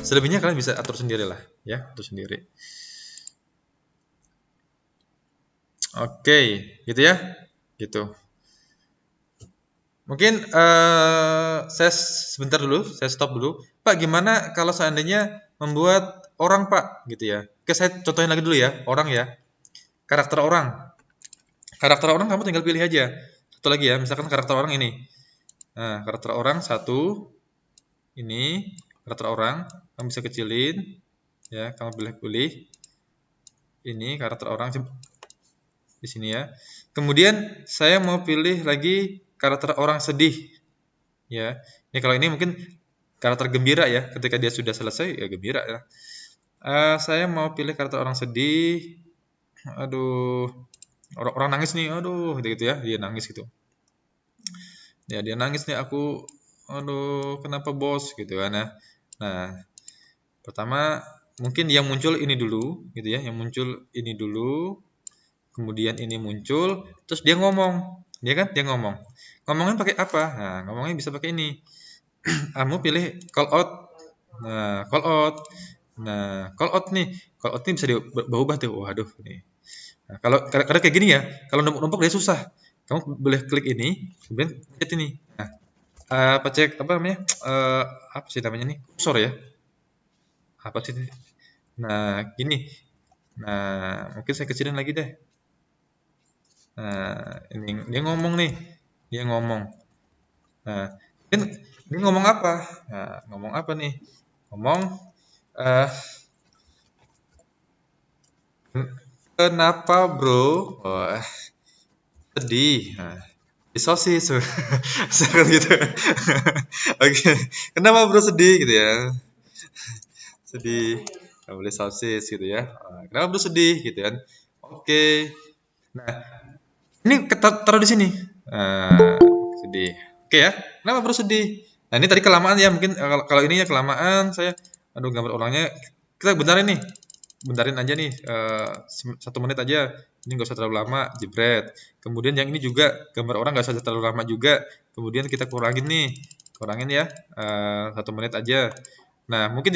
Selebihnya kalian bisa atur sendiri lah, ya, atur sendiri. Oke, gitu ya, gitu. Mungkin saya sebentar dulu, saya stop dulu. Pak, gimana kalau seandainya membuat orang, Pak, gitu ya? Oke, saya contohin lagi dulu ya, orang ya. Karakter orang. Karakter orang kamu tinggal pilih aja. Satu lagi ya, misalkan karakter orang ini. Nah, karakter orang satu, ini karakter orang, kamu bisa kecilin, ya, kamu pilih-pilih. Ini karakter orang di sini ya. Kemudian saya mau pilih lagi karakter orang sedih, ya. Ini kalau ini mungkin karakter gembira ya, ketika dia sudah selesai ya gembira ya. Saya mau pilih karakter orang sedih. Aduh, orang nangis nih, aduh, gitu ya, dia nangis gitu. Ya dia nangis nih aku, aduh, kenapa bos gitu kan ya. Nah, pertama mungkin yang muncul ini dulu, gitu ya, yang muncul ini dulu, kemudian ini muncul, terus dia ngomong, dia kan, dia ngomong. Ngomongnya pakai apa? Nah, ngomongnya bisa pakai ini. Kamu pilih call out. Nah, call out. Nah, call out nih. Call out nih bisa diubah tuh. Waduh, nih. Nah, kalau karena kayak gini ya, kalau numpuk-numpuk dia susah. Kamu boleh klik ini, kemudian pencet ini. Nah, apa cek apa namanya? Apa sih namanya nih? Kursor ya. Apa sih ini? Nah, gini. Nah, mungkin saya kecilin lagi deh. Nah, ini dia ngomong nih. Dia ngomong. Nah, dia, dia ngomong apa? Nah, ngomong apa nih? Ngomong eh kenapa, Bro? Wah, sedih. Nah, di sosis. Misalkan gitu. Oke. Kenapa, Bro, sedih gitu ya? Sedih. Nggak boleh sosis gitu ya. Kenapa, Bro, sedih gitu kan? Oke. Nah, ini taruh di sini. Nah, sedih. Oke ya. Kenapa, Bro, sedih? Nah, ini tadi kelamaan ya, mungkin kalau ini ya kelamaan saya aduh gambar orangnya kita bentarin nih. Bentarin aja nih 1 menit aja. Ini nggak usah terlalu lama, jebret. Kemudian yang ini juga gambar orang nggak usah terlalu lama juga. Kemudian kita kurangin nih. Kurangin ya 1 menit aja. Nah, mungkin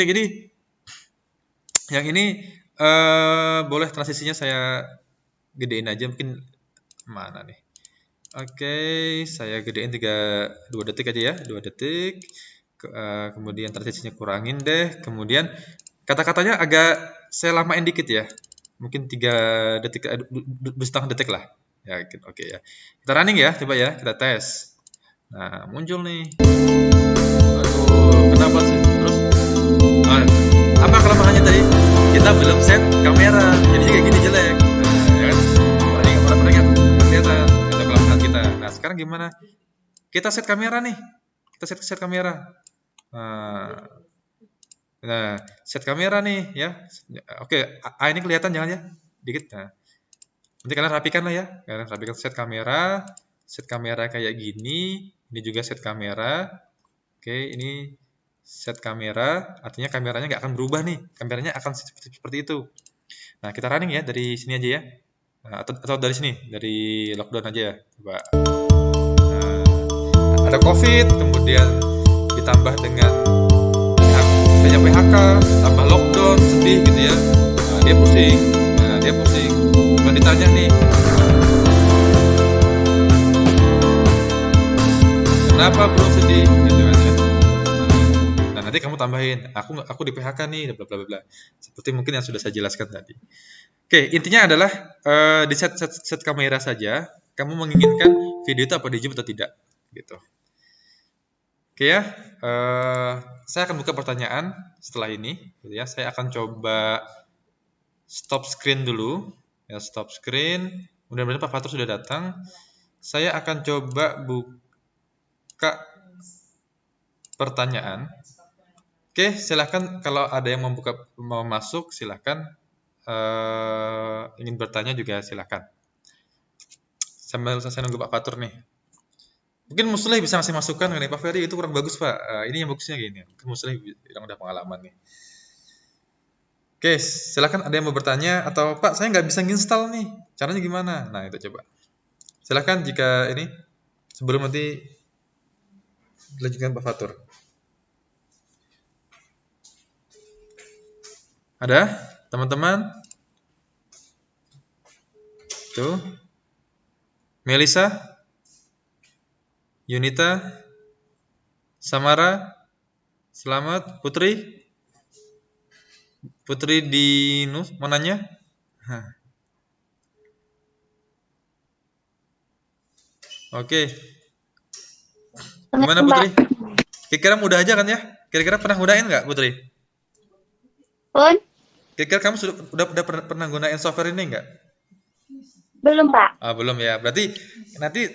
yang ini boleh transisinya saya gedein aja mungkin mana nih. Oke, saya gedein 2 detik aja ya, 2 detik. Kemudian transisinya kurangin deh. Kemudian kata-katanya agak saya lamain dikit ya. Mungkin 3 detik, 2,5 detik lah. Ya, oke ya. Kita running ya, coba ya, kita tes. Nah, muncul nih. Aduh, kenapa sih? Terus, ah, apa kelemahannya tadi? Kita belum set kamera, jadi kayak gini jelek. Nah, ya kan? Orang-orang yang kelihatan, ada kelemahan kita. Nah, sekarang gimana? Kita set kamera nih. Kita set kamera. Nah, set kamera nih ya. Oke, ini kelihatan jangan ya? Dikit. Nah, nanti kalian rapikan lah ya. Kalian rapikan set kamera. Set kamera kayak gini. Ini juga set kamera. Oke, ini set kamera. Artinya kameranya nggak akan berubah nih. Kameranya akan seperti itu. Nah, kita running ya dari sini aja ya. Nah, atau dari sini, dari lockdown aja ya. Coba. Nah, ada COVID, kemudian ditambah dengan banyak PHK, tambah lockdown, sedih gitu ya. Nah, dia pusing. Nah, dia pusing. Kalau ditanya nih, kenapa bro sedih? Gitu kan ya. Nah, nanti kamu tambahin, aku di PHK nih, bla bla bla. Seperti mungkin yang sudah saya jelaskan tadi. Oke, intinya adalah di set kamera saja, kamu menginginkan video itu apa di zoom atau tidak, gitu. Oke ya, saya akan buka pertanyaan setelah ini, gitu ya. Saya akan coba stop screen dulu, ya stop screen. Mudah-mudahan Pak Fatur sudah datang. Saya akan coba buka pertanyaan. Oke, silahkan kalau ada yang mau masuk, silahkan. Ingin bertanya juga silahkan. Sambil saya nunggu Pak Fatur nih. Mungkin Musleh bisa ngasih masukan nih, Pak Ferry itu kurang bagus Pak. Ini yang bagusnya gini. Mungkin Musleh yang udah pengalaman nih. Oke, silakan ada yang mau bertanya atau Pak saya nggak bisa nginstal nih. Caranya gimana? Nah itu coba. Silakan jika ini sebelum nanti dilanjutkan Pak Fatur. Ada teman-teman? Tuh, Melisa, Yunita, Samara, Selamat, Putri. Putri di mau nanya? Oke, Benar, gimana Mbak. Putri? Kira-kira mudah aja kan ya? Kira-kira pernah gunain nggak Putri? Pun? Kira-kira kamu udah pernah gunain software ini nggak? Belum, Pak. Ah, belum ya. Berarti nanti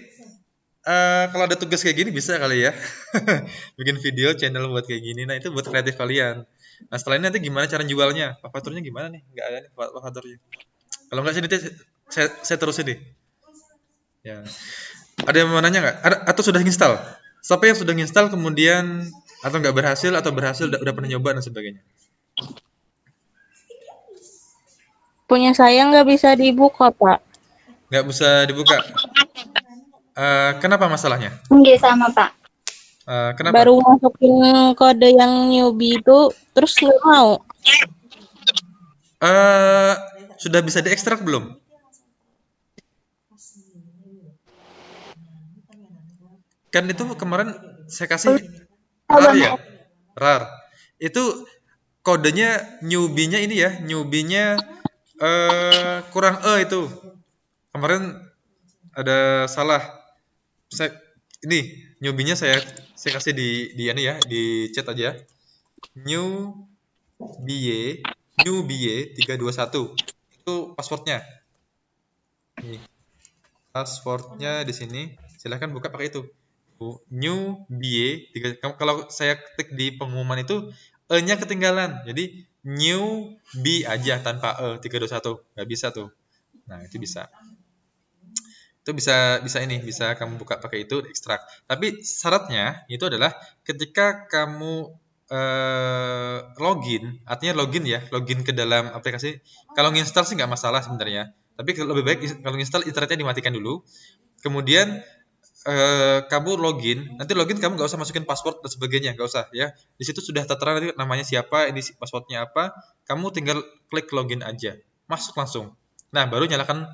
kalau ada tugas kayak gini bisa kali ya bikin video channel buat kayak gini. Nah itu buat kreatif kalian. Nah setelah ini nanti gimana cara jualnya? Fakturnya gimana nih? Nggak ada nih fakturnya. Kalau nggak sih nanti saya terusin nih. Ya. Ada yang mau nanya nggak? Atau sudah install? Siapa yang sudah install kemudian atau nggak berhasil atau berhasil udah pernah nyoba dan sebagainya? Punya saya nggak bisa dibuka, Pak. Nggak bisa dibuka. Kenapa masalahnya? Nggak sama, Pak. Kenapa? Baru masukin kode yang newbie itu, terus nggak mau. Eh, sudah bisa diekstrak belum? Kan itu kemarin saya kasih Coba, RAR ya, Mbak. RAR. Itu kodenya newbie-nya ini ya, newbie-nya kurang itu. Kemarin ada salah. Saya ini newbie-nya saya kasih di ini ya, di chat aja. Newbie newbie 321. Itu passwordnya. Nih, passwordnya di sini. Silahkan buka pakai itu. New BA kalau saya ketik di pengumuman itu E-nya ketinggalan. Jadi new B aja tanpa E 321. Nggak bisa tuh. Nah, itu bisa. Itu bisa ini, bisa kamu buka pakai itu ekstrak. Tapi syaratnya itu adalah ketika kamu login, artinya login ya, login ke dalam aplikasi. Kalau nginstal sih nggak masalah sebenarnya. Tapi lebih baik kalau nginstal internetnya dimatikan dulu. Kemudian kamu login, nanti login kamu nggak usah masukin password dan sebagainya, nggak usah ya. Di situ sudah tertera nanti namanya siapa, ini passwordnya apa, kamu tinggal klik login aja, masuk langsung. Nah, baru nyalakan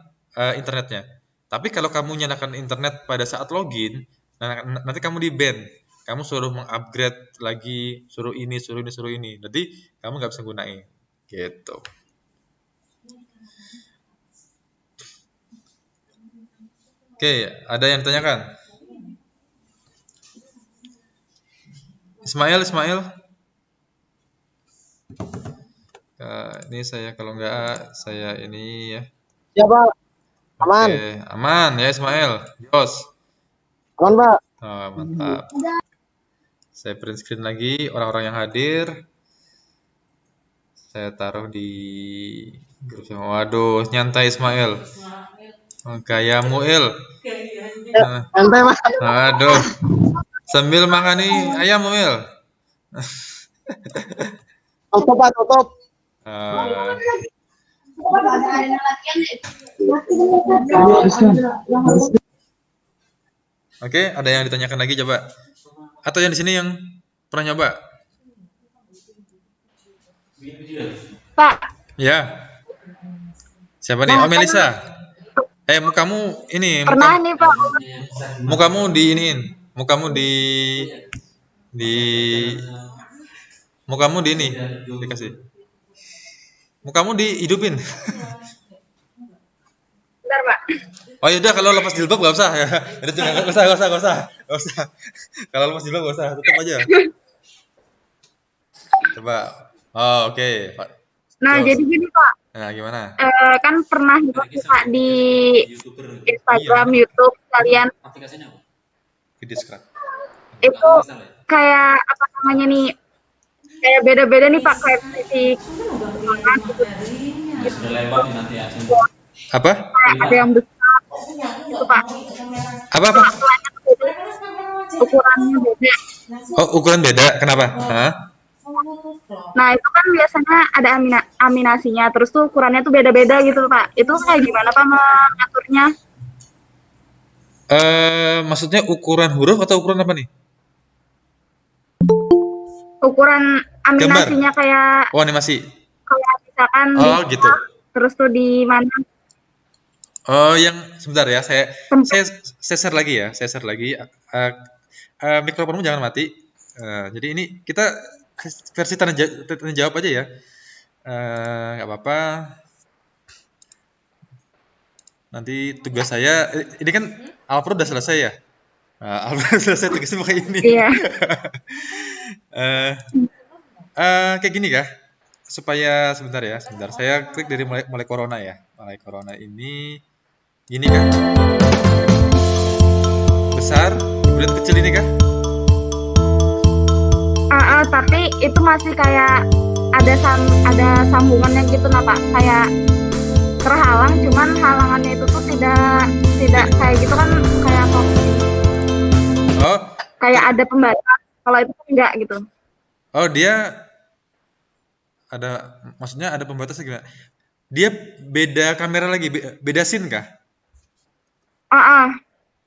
internetnya. Tapi kalau kamu nyalakan internet pada saat login, nah, nanti kamu di ban, kamu suruh mengupgrade lagi, suruh ini, suruh ini, suruh ini, nanti kamu nggak bisa gunain, gitu. Oke, ada yang ditanyakan? Ismail, Ismail. Ini saya kalau nggak saya ini ya. Ya Pak, Oke, aman, aman ya Ismail. Jos. aman Pak. Oh, mantap. Saya print screen lagi orang-orang yang hadir. Saya taruh di grup semua. Waduh, nyantai Ismail. Oh, kayak Muil. Ya, Nah, santai Pak. aduh, sambil makan nih ayam Muil. Tutup Pak, tutup. Eh, Oke, ada yang ditanyakan lagi coba? Atau yang di sini yang pernah nyoba? Pak, Ya, siapa nih? nah Oh, kan Melisa. Mukamu ini, pernah nih, Pak. mukamu di iniin, mukamu di mukamu di ini dikasih. Mukamu dihidupin. Bentar, Pak. Oh yaudah kalau lepas jilbab gak usah ya. Udah tuh gak usah, gak usah, gak usah, gak usah. Kalau lepas jilbab gak usah, tutup aja. Coba. Oh oke. Nah, Terus. jadi gini, Pak. Nah gimana? Kan pernah juga nih, Pak, di Iya. Instagram, YouTube sekalian. Video scrap. Itu kayak apa namanya nih? Kayak beda-beda nih, Pak, kayak versi keuangan gitu. Apa? Kayak ada yang besar gitu, Pak. Apa Itu apa? ukurannya tuh beda. Ukurannya beda. Oh ukuran beda. Kenapa? Hah? Nah, itu kan biasanya ada aminasinya, terus tuh ukurannya tuh beda-beda gitu, Pak. Itu kayak gimana, Pak, mengaturnya? Maksudnya ukuran huruf atau ukuran apa nih? Ukuran Gambar. aminasinya kayak Oh animasi. kayak misalkan di Oh gitu. terus tuh di mana Oh yang sebentar ya. Saya tempat saya saya share lagi ya. Saya share lagi. Mikrofonmu jangan mati. Jadi ini kita versi tanya jawab aja ya. Nggak apa-apa. Nanti tugas saya, ini kan Alfred udah selesai ya. Nah, Alfred udah selesai tugasnya pakai ini. Iya. Eh, kayak gini kah? Supaya sebentar ya, sebentar. Saya klik dari mulai corona ya. Mulai corona ini gini kah? Besar, kemudian kecil ini kah? Tapi itu masih kayak ada sambungannya gitu nah Pak. Kayak terhalang, cuman halangannya itu tuh tidak kayak gitu kan, kayak Oh, kayak ada pembatas. Kalau itu kan enggak gitu. oh dia ada, maksudnya ada pembatasnya gimana? Dia beda kamera lagi, beda scene kah? Ah, ah.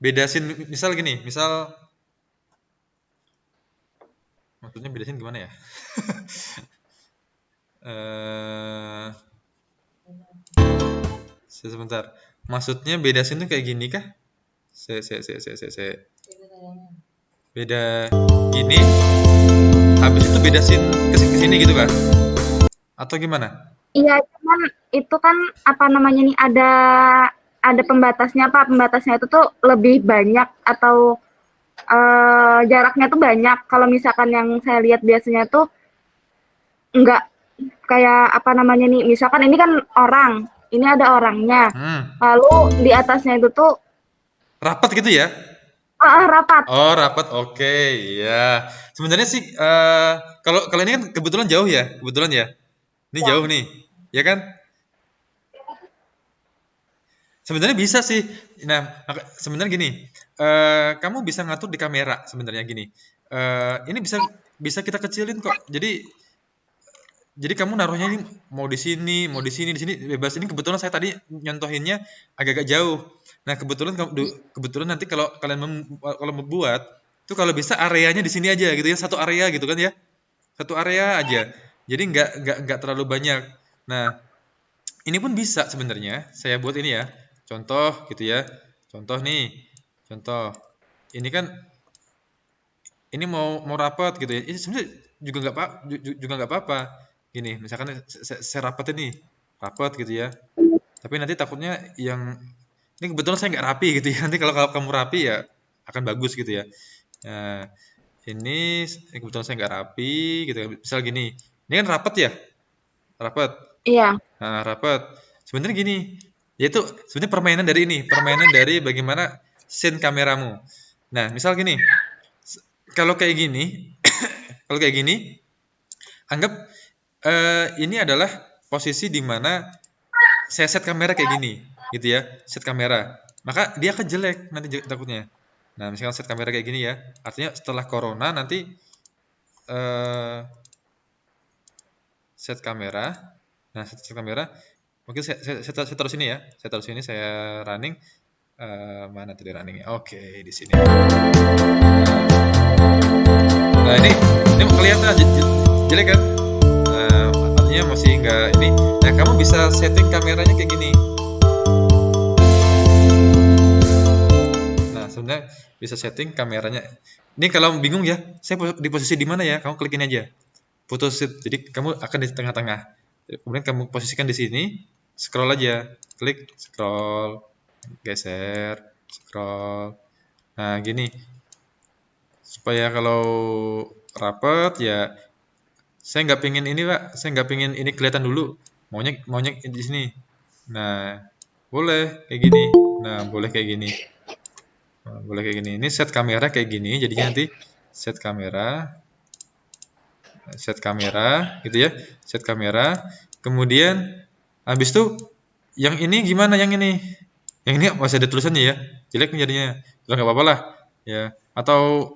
Beda scene, misal gini, misal maksudnya beda scene gimana ya? Eh, sebentar. Maksudnya beda scene tuh kayak gini kah? Se. Beda gini, habis itu beda scene ke sini gitu kah? Atau gimana? Iya, cuman itu kan apa namanya nih, ada pembatasnya Pak. Pembatasnya itu tuh lebih banyak atau jaraknya tuh banyak. Kalau misalkan yang saya lihat biasanya tuh enggak kayak apa namanya nih, misalkan ini kan orang, ini ada orangnya. Lalu di atasnya itu tuh Rapat gitu ya? rapat. Oh, rapat. Oke, ya. Sebenarnya sih kalau kalau ini kan kebetulan jauh ya, kebetulan ya. Ini Ya. jauh nih, ya kan? Sebenarnya bisa sih. Nah, sebenarnya gini, kamu bisa ngatur di kamera sebenarnya gini. Ini bisa bisa kita kecilin kok. Jadi kamu naruhnya ini mau di sini, mau di sini, bebas. Ini kebetulan saya tadi nyontohinnya agak-agak jauh. Nah, kebetulan nanti kalau kalian kalau membuat itu kalau bisa areanya di sini aja gitu ya, satu area gitu kan ya. Satu area aja. Jadi nggak terlalu banyak. Nah, ini pun bisa sebenarnya. Saya buat ini ya. Contoh gitu ya. Contoh nih. Contoh. Ini kan ini mau rapat gitu ya. Ini sebenarnya juga nggak apa-apa. Gini, misalkan saya rapat ini, rapat gitu ya. Tapi nanti takutnya yang ini kebetulan saya nggak rapi gitu ya. Nanti kalau kamu rapi ya akan bagus gitu ya. Nah, ini kebetulan saya nggak rapi gitu ya. Misal gini, ini kan rapat ya, rapat. Iya. Nah, rapat. Sebenarnya gini, yaitu sebenarnya permainan dari bagaimana scene kameramu. Nah, misal gini, kalau kayak gini, kalau kayak gini, anggap ini adalah posisi di mana saya set kamera kayak gini, gitu ya, set kamera. Maka dia akan jelek nanti takutnya. Nah, misalkan set kamera kayak gini ya, artinya setelah corona nanti set kamera. Nah, set kamera. Mungkin saya taruh sini ya. Saya taruh sini, saya running. Mana tadi runningnya? Oke, di sini. Nah, ini kelihatan jelek kan? Artinya masih nggak ini. Nah, kamu bisa setting kameranya kayak gini. Nah, sebenarnya bisa setting kameranya. Ini kalau bingung ya, saya di posisi di mana ya? Kamu klik ini aja. Foto shoot. Jadi kamu akan di tengah-tengah. Kemudian kamu posisikan di sini, scroll aja, klik, scroll, geser, scroll. Nah, gini. Supaya kalau rapet ya, saya nggak pingin ini Pak, saya nggak pingin ini kelihatan dulu. Maunya di sini. Nah, boleh kayak gini. Nah, boleh kayak gini. Nah, boleh kayak gini. Ini set kamera kayak gini. Jadinya nanti set kamera, gitu ya, set kamera. Kemudian habis itu yang ini gimana? Yang ini masih ada tulisannya ya, jelek nih jadinya. Nggak apa-apa lah, ya. Atau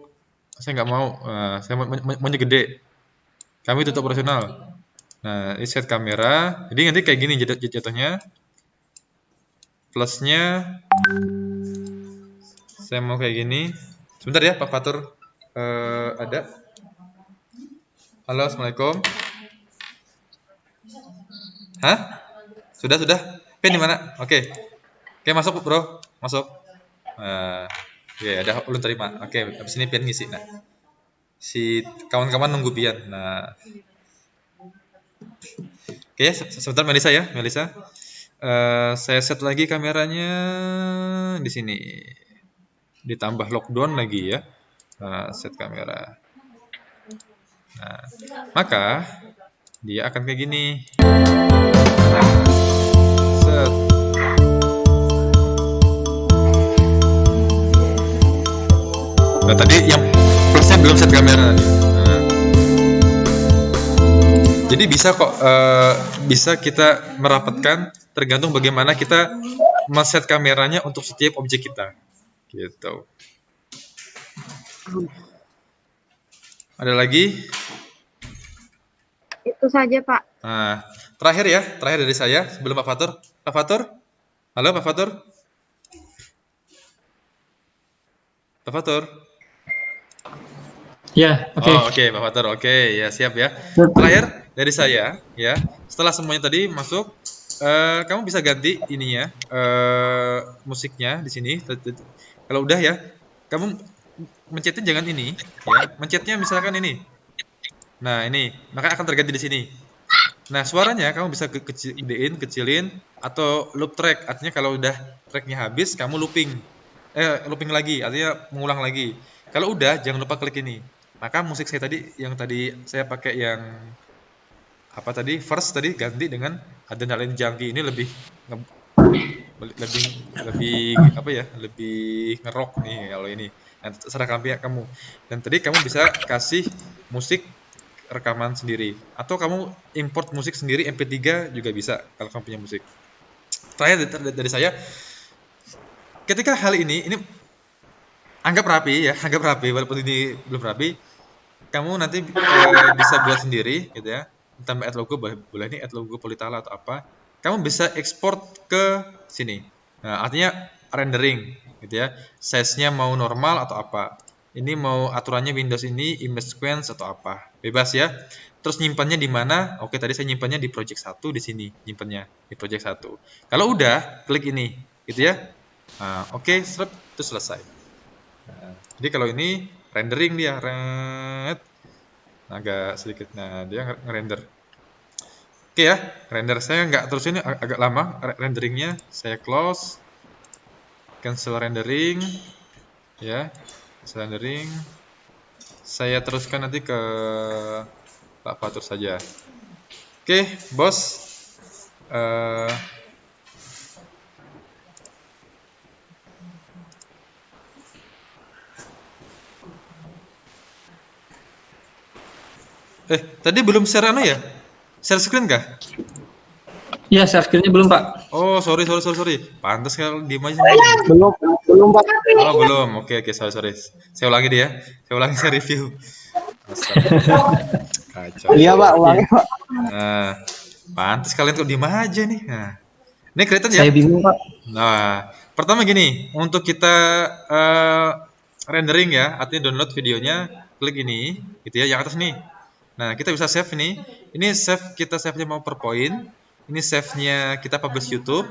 saya nggak mau, saya maunya gede. Kami tutup operasional. Nah, ini set kamera. Jadi nanti kayak gini jatuhnya. Plusnya, saya mau kayak gini. Sebentar ya, Pak Fatur ada. Halo, assalamualaikum. Hah? Sudah. Pin di mana? Oke, masuk bro, masuk. Ya, ada ulun terima. Oke, habis ini Pian ngisi. Nah, si kawan-kawan nunggu Pian. Nah, oke, sebentar Melisa ya, Melisa. Saya set lagi kameranya di sini. Ditambah lockdown lagi ya. Nah, set kamera. Nah, maka dia akan kayak gini. Nah, set. Nah, tadi yang plusnya belum set kamera nih. Nah, jadi bisa kok bisa kita merapatkan tergantung bagaimana kita men-set kameranya untuk setiap objek kita. Gitu. Ada lagi? Itu saja, Pak. Nah, terakhir dari saya sebelum Pak Fatur. Pak Fatur? Halo Pak Fatur? Pak Fatur? Ya, oke. Oh, oke, Pak Fatur. Oke, ya siap ya. Terakhir dari saya ya. Setelah semuanya tadi masuk, kamu bisa ganti ininya, musiknya di sini. Kalau udah ya, kamu mencetnya jangan ini, ya. Mencetnya misalkan ini. Nah, ini, maka akan terganti di sini. Nah, suaranya kamu bisa gedein, kecilin, atau loop track. Artinya kalau udah tracknya habis, kamu looping lagi, artinya mengulang lagi. Kalau udah, jangan lupa klik ini. Maka musik saya tadi, yang tadi saya pakai yang apa tadi, first tadi ganti dengan Adrenaline Junkie. Ini lebih apa ya, lebih ngerok nih kalau ini. Nah, terserah kamu. Dan tadi kamu bisa kasih musik rekaman sendiri, atau kamu import musik sendiri MP3 juga bisa kalau kamu punya musik. Terakhir dari saya, ketika hal ini anggap rapi walaupun ini belum rapi, kamu nanti bisa buat sendiri gitu ya. Tambah add logo, boleh nih add logo Polytala atau apa. Kamu bisa ekspor ke sini. Nah, artinya rendering gitu ya. Size-nya mau normal atau apa. Ini mau aturannya Windows ini image sequence atau apa. Bebas ya. Terus nyimpannya di mana? Oke, tadi saya nyimpannya di project 1 di sini, nyimpannya di project 1. Kalau udah, klik ini gitu ya. Nah, oke, itu selesai. Nah, jadi kalau ini rendering dia agak sedikit. Nah, dia ngerender. Oke ya, render saya nggak terus ini agak lama renderingnya. Saya close, cancel rendering, ya, cancel rendering. Saya teruskan nanti ke Pak Fatur saja. Oke, bos. Tadi belum share ya? Share screen kah? Ya, share screen-nya belum, Pak. Oh, sorry. Pantas kalau diem aja. Belum Pak. Oh, belum. Oke, sorry. Saya ulangi dia. Saya review. Kacau. Iya Pak, ulangi Pak. Nah, pantas kalian kok diem aja nih. Nah, ini kelihatan ya? Saya bingung, Pak. Nah, pertama gini, untuk kita rendering ya, artinya download videonya, klik ini, gitu ya, yang atas nih. Nah, kita bisa save ini. Ini save-nya mau PowerPoint. Ini save-nya kita publish YouTube,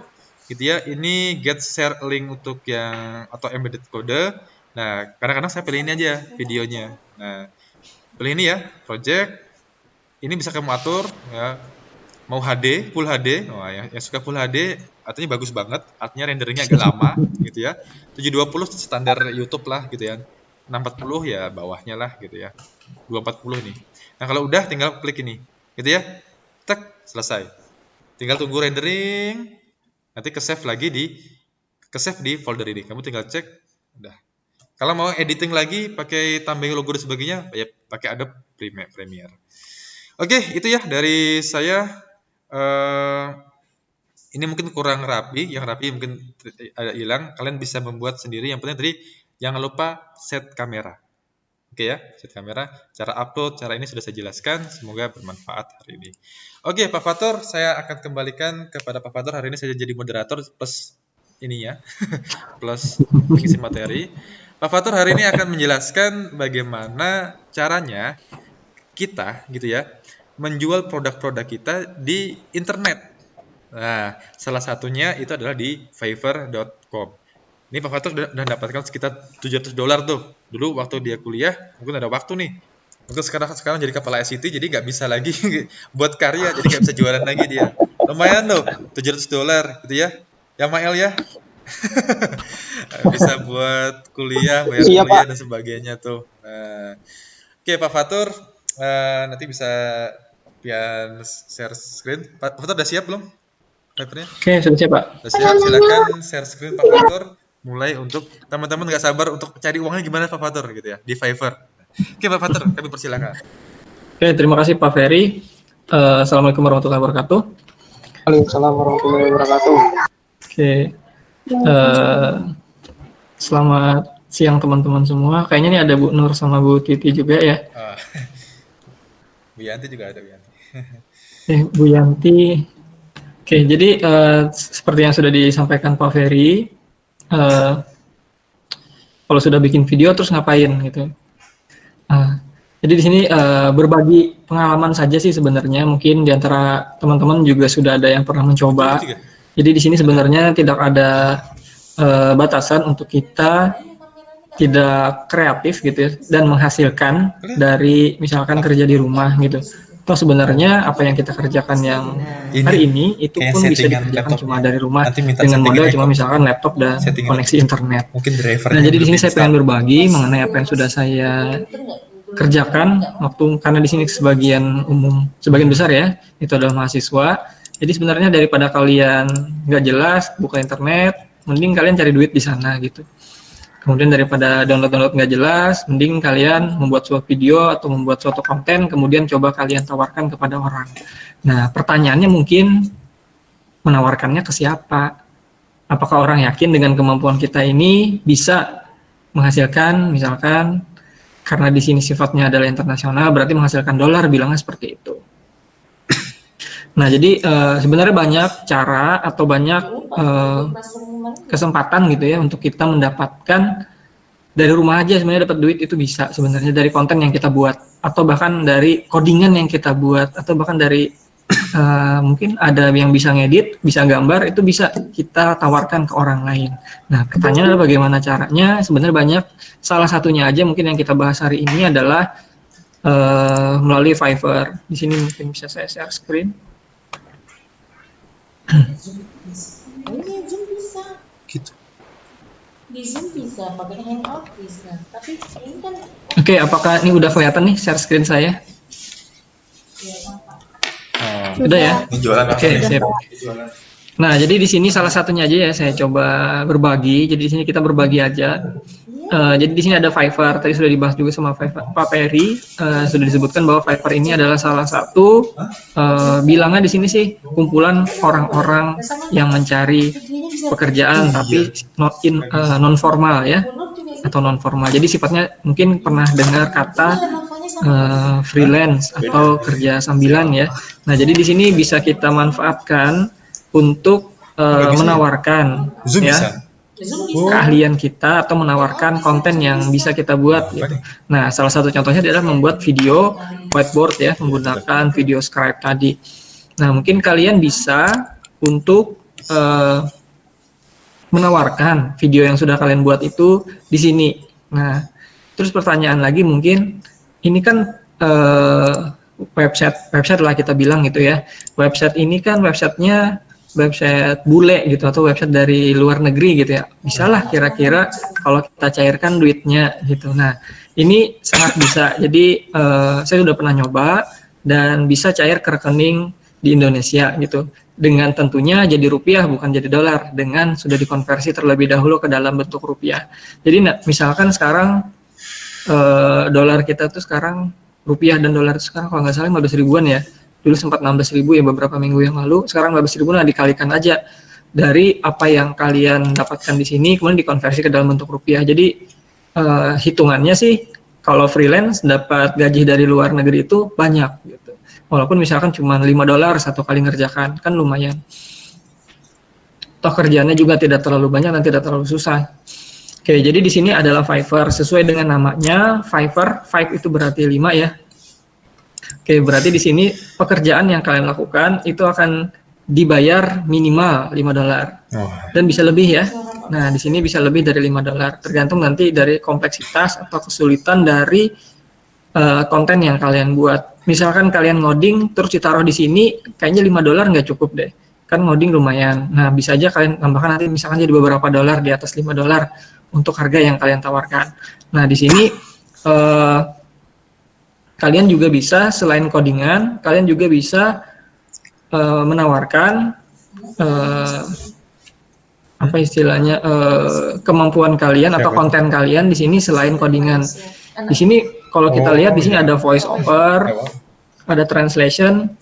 gitu ya. Ini get share link untuk yang atau embedded code. Nah, kadang-kadang saya pilih ini aja videonya. Nah, pilih ini ya, project. Ini bisa kamu atur ya. Mau HD, Full HD. Wah, yang suka Full HD artinya bagus banget. Artinya renderingnya agak lama gitu ya. 720 standar YouTube lah gitu ya. 640 ya bawahnya lah gitu ya. 240 nih. Nah, kalau udah tinggal klik ini. Gitu ya. Tek, selesai. Tinggal tunggu rendering. Nanti ke-save di folder ini. Kamu tinggal cek, udah. Kalau mau editing lagi pakai tambahin logo dan sebagainya, ya pakai Adobe Premiere. Oke, itu ya dari saya. Ini mungkin kurang rapi, yang rapi mungkin ada hilang. Kalian bisa membuat sendiri. Yang penting tadi jangan lupa set kamera. Oke ya, set kamera. Cara upload, cara ini sudah saya jelaskan. Semoga bermanfaat hari ini. Oke, Pak Fatur, saya akan kembalikan kepada Pak Fatur. Hari ini saya jadi moderator plus ini ya, plus mengisi materi. Pak Fatur hari ini akan menjelaskan bagaimana caranya kita gitu ya menjual produk-produk kita di internet. Nah, salah satunya itu adalah di Fiverr.com. Ini Pak Fatur udah dapatkan sekitar $700 tuh. Dulu waktu dia kuliah, mungkin ada waktu nih. Mungkin sekarang jadi kepala ICT, jadi nggak bisa lagi buat karya, jadi nggak bisa jualan lagi dia. Lumayan loh, $700 gitu ya. Ya Mael ya. Bisa buat kuliah, bayar Iya, kuliah Pak. dan sebagainya tuh. Nah, oke Pak Fatur, nanti bisa pian share screen. Pak Fatur udah siap belum? Papernya? Oke, sudah siap Pak. Udah siap, silakan share screen Pak Fatur. Mulai untuk teman-teman nggak sabar untuk cari uangnya gimana Pak Fatur gitu ya di Fiverr. Oke Pak Fatur, kami persilakan. Oke, terima kasih Pak Ferry. Assalamualaikum warahmatullahi wabarakatuh. Waalaikumsalam warahmatullahi wabarakatuh. Oke, selamat siang teman-teman semua. Kayaknya ini ada Bu Nur sama Bu Titi juga ya. Bu Yanti juga ada Bu Yanti. Bu Yanti. Oke, jadi seperti yang sudah disampaikan Pak Ferry, kalau sudah bikin video terus ngapain gitu. Jadi di sini berbagi pengalaman saja sih sebenarnya. Mungkin di antara teman-teman juga sudah ada yang pernah mencoba. Jadi di sini sebenarnya tidak ada batasan untuk kita tidak kreatif gitu ya, dan menghasilkan dari misalkan kerja di rumah gitu. Toh sebenarnya apa yang kita kerjakan yang hari ini itu pun bisa dikerjakan cuma dari rumah dengan modal cuma misalkan laptop dan koneksi internet. Nah, jadi di sini saya pengen berbagi mengenai apa yang sudah saya kerjakan karena di sini sebagian besar ya itu adalah mahasiswa. Jadi sebenarnya daripada kalian nggak jelas buka internet, mending kalian cari duit di sana gitu. Kemudian daripada download nggak jelas, mending kalian membuat suatu video atau membuat suatu konten, kemudian coba kalian tawarkan kepada orang. Nah, pertanyaannya mungkin menawarkannya ke siapa? Apakah orang yakin dengan kemampuan kita ini bisa menghasilkan, misalkan karena di sini sifatnya adalah internasional, berarti menghasilkan dolar, bilangnya seperti itu. Nah, jadi sebenarnya banyak cara atau banyak kesempatan gitu ya untuk kita mendapatkan dari rumah aja sebenarnya dapat duit itu bisa sebenarnya dari konten yang kita buat atau bahkan dari codingan yang kita buat atau bahkan dari mungkin ada yang bisa ngedit, bisa gambar itu bisa kita tawarkan ke orang lain. Nah, pertanyaannya adalah bagaimana caranya? Sebenarnya banyak. Salah satunya aja mungkin yang kita bahas hari ini adalah melalui Fiverr. Di sini mungkin bisa saya share screen. Gitu. Di Zoom bisa, pakai Hangout bisa. Tapi ini kan Oke, apakah ini udah kelihatan nih share screen saya? Udah ya? Oke, siap. Nah, jadi di sini salah satunya aja ya saya coba berbagi. Jadi di sini kita berbagi aja. Jadi di sini ada Fiverr. Tadi sudah dibahas juga sama Pak Ferry. Sudah disebutkan bahwa Fiverr ini adalah salah satu bilangnya di sini sih kumpulan orang-orang yang mencari pekerjaan tapi non formal ya atau non formal. Jadi sifatnya mungkin pernah dengar kata freelance atau kerja sambilan ya. Nah, jadi di sini bisa kita manfaatkan untuk menawarkan ya keahlian kita atau menawarkan konten yang bisa kita buat gitu. Nah, salah satu contohnya adalah membuat video whiteboard ya menggunakan video scribe tadi. Nah, mungkin kalian bisa untuk menawarkan video yang sudah kalian buat itu di sini. Nah, terus pertanyaan lagi mungkin ini kan website lah kita bilang gitu ya. Website ini kan websitenya website bule gitu atau website dari luar negeri gitu ya. Bisalah kira-kira kalau kita cairkan duitnya gitu. Nah, ini sangat bisa. Jadi saya sudah pernah nyoba dan bisa cair ke rekening di Indonesia gitu. Dengan tentunya jadi rupiah bukan jadi dolar, dengan sudah dikonversi terlebih dahulu ke dalam bentuk rupiah. Jadi misalkan sekarang dolar kita tuh sekarang rupiah dan dolar itu sekarang kalau nggak salah 15 ribuan ya. Dulu sempat 16.000 ya beberapa minggu yang lalu, sekarang 15.000 nah dikalikan aja dari apa yang kalian dapatkan di sini kemudian dikonversi ke dalam bentuk rupiah. Jadi hitungannya sih kalau freelance dapat gaji dari luar negeri itu banyak gitu. Walaupun misalkan cuma $5 satu kali ngerjakan kan lumayan. Toh kerjaannya juga tidak terlalu banyak dan tidak terlalu susah. Oke, jadi di sini adalah Fiverr sesuai dengan namanya Fiverr. Five itu berarti 5 ya. Oke, berarti di sini pekerjaan yang kalian lakukan itu akan dibayar minimal $5 dan bisa lebih ya. Nah, di sini bisa lebih dari $5 tergantung nanti dari kompleksitas atau kesulitan dari konten yang kalian buat. Misalkan kalian ngoding terus ditaruh di sini, kayaknya $5 nggak cukup deh. Kan ngoding lumayan. Nah, bisa aja kalian tambahkan nanti misalkan jadi beberapa dolar di atas $5 untuk harga yang kalian tawarkan. Nah, di sini kalian juga bisa selain codingan, kalian juga bisa menawarkan apa istilahnya kemampuan kalian atau konten kalian di sini selain codingan. Di sini kalau kita lihat di sini ada voice over, ada translation,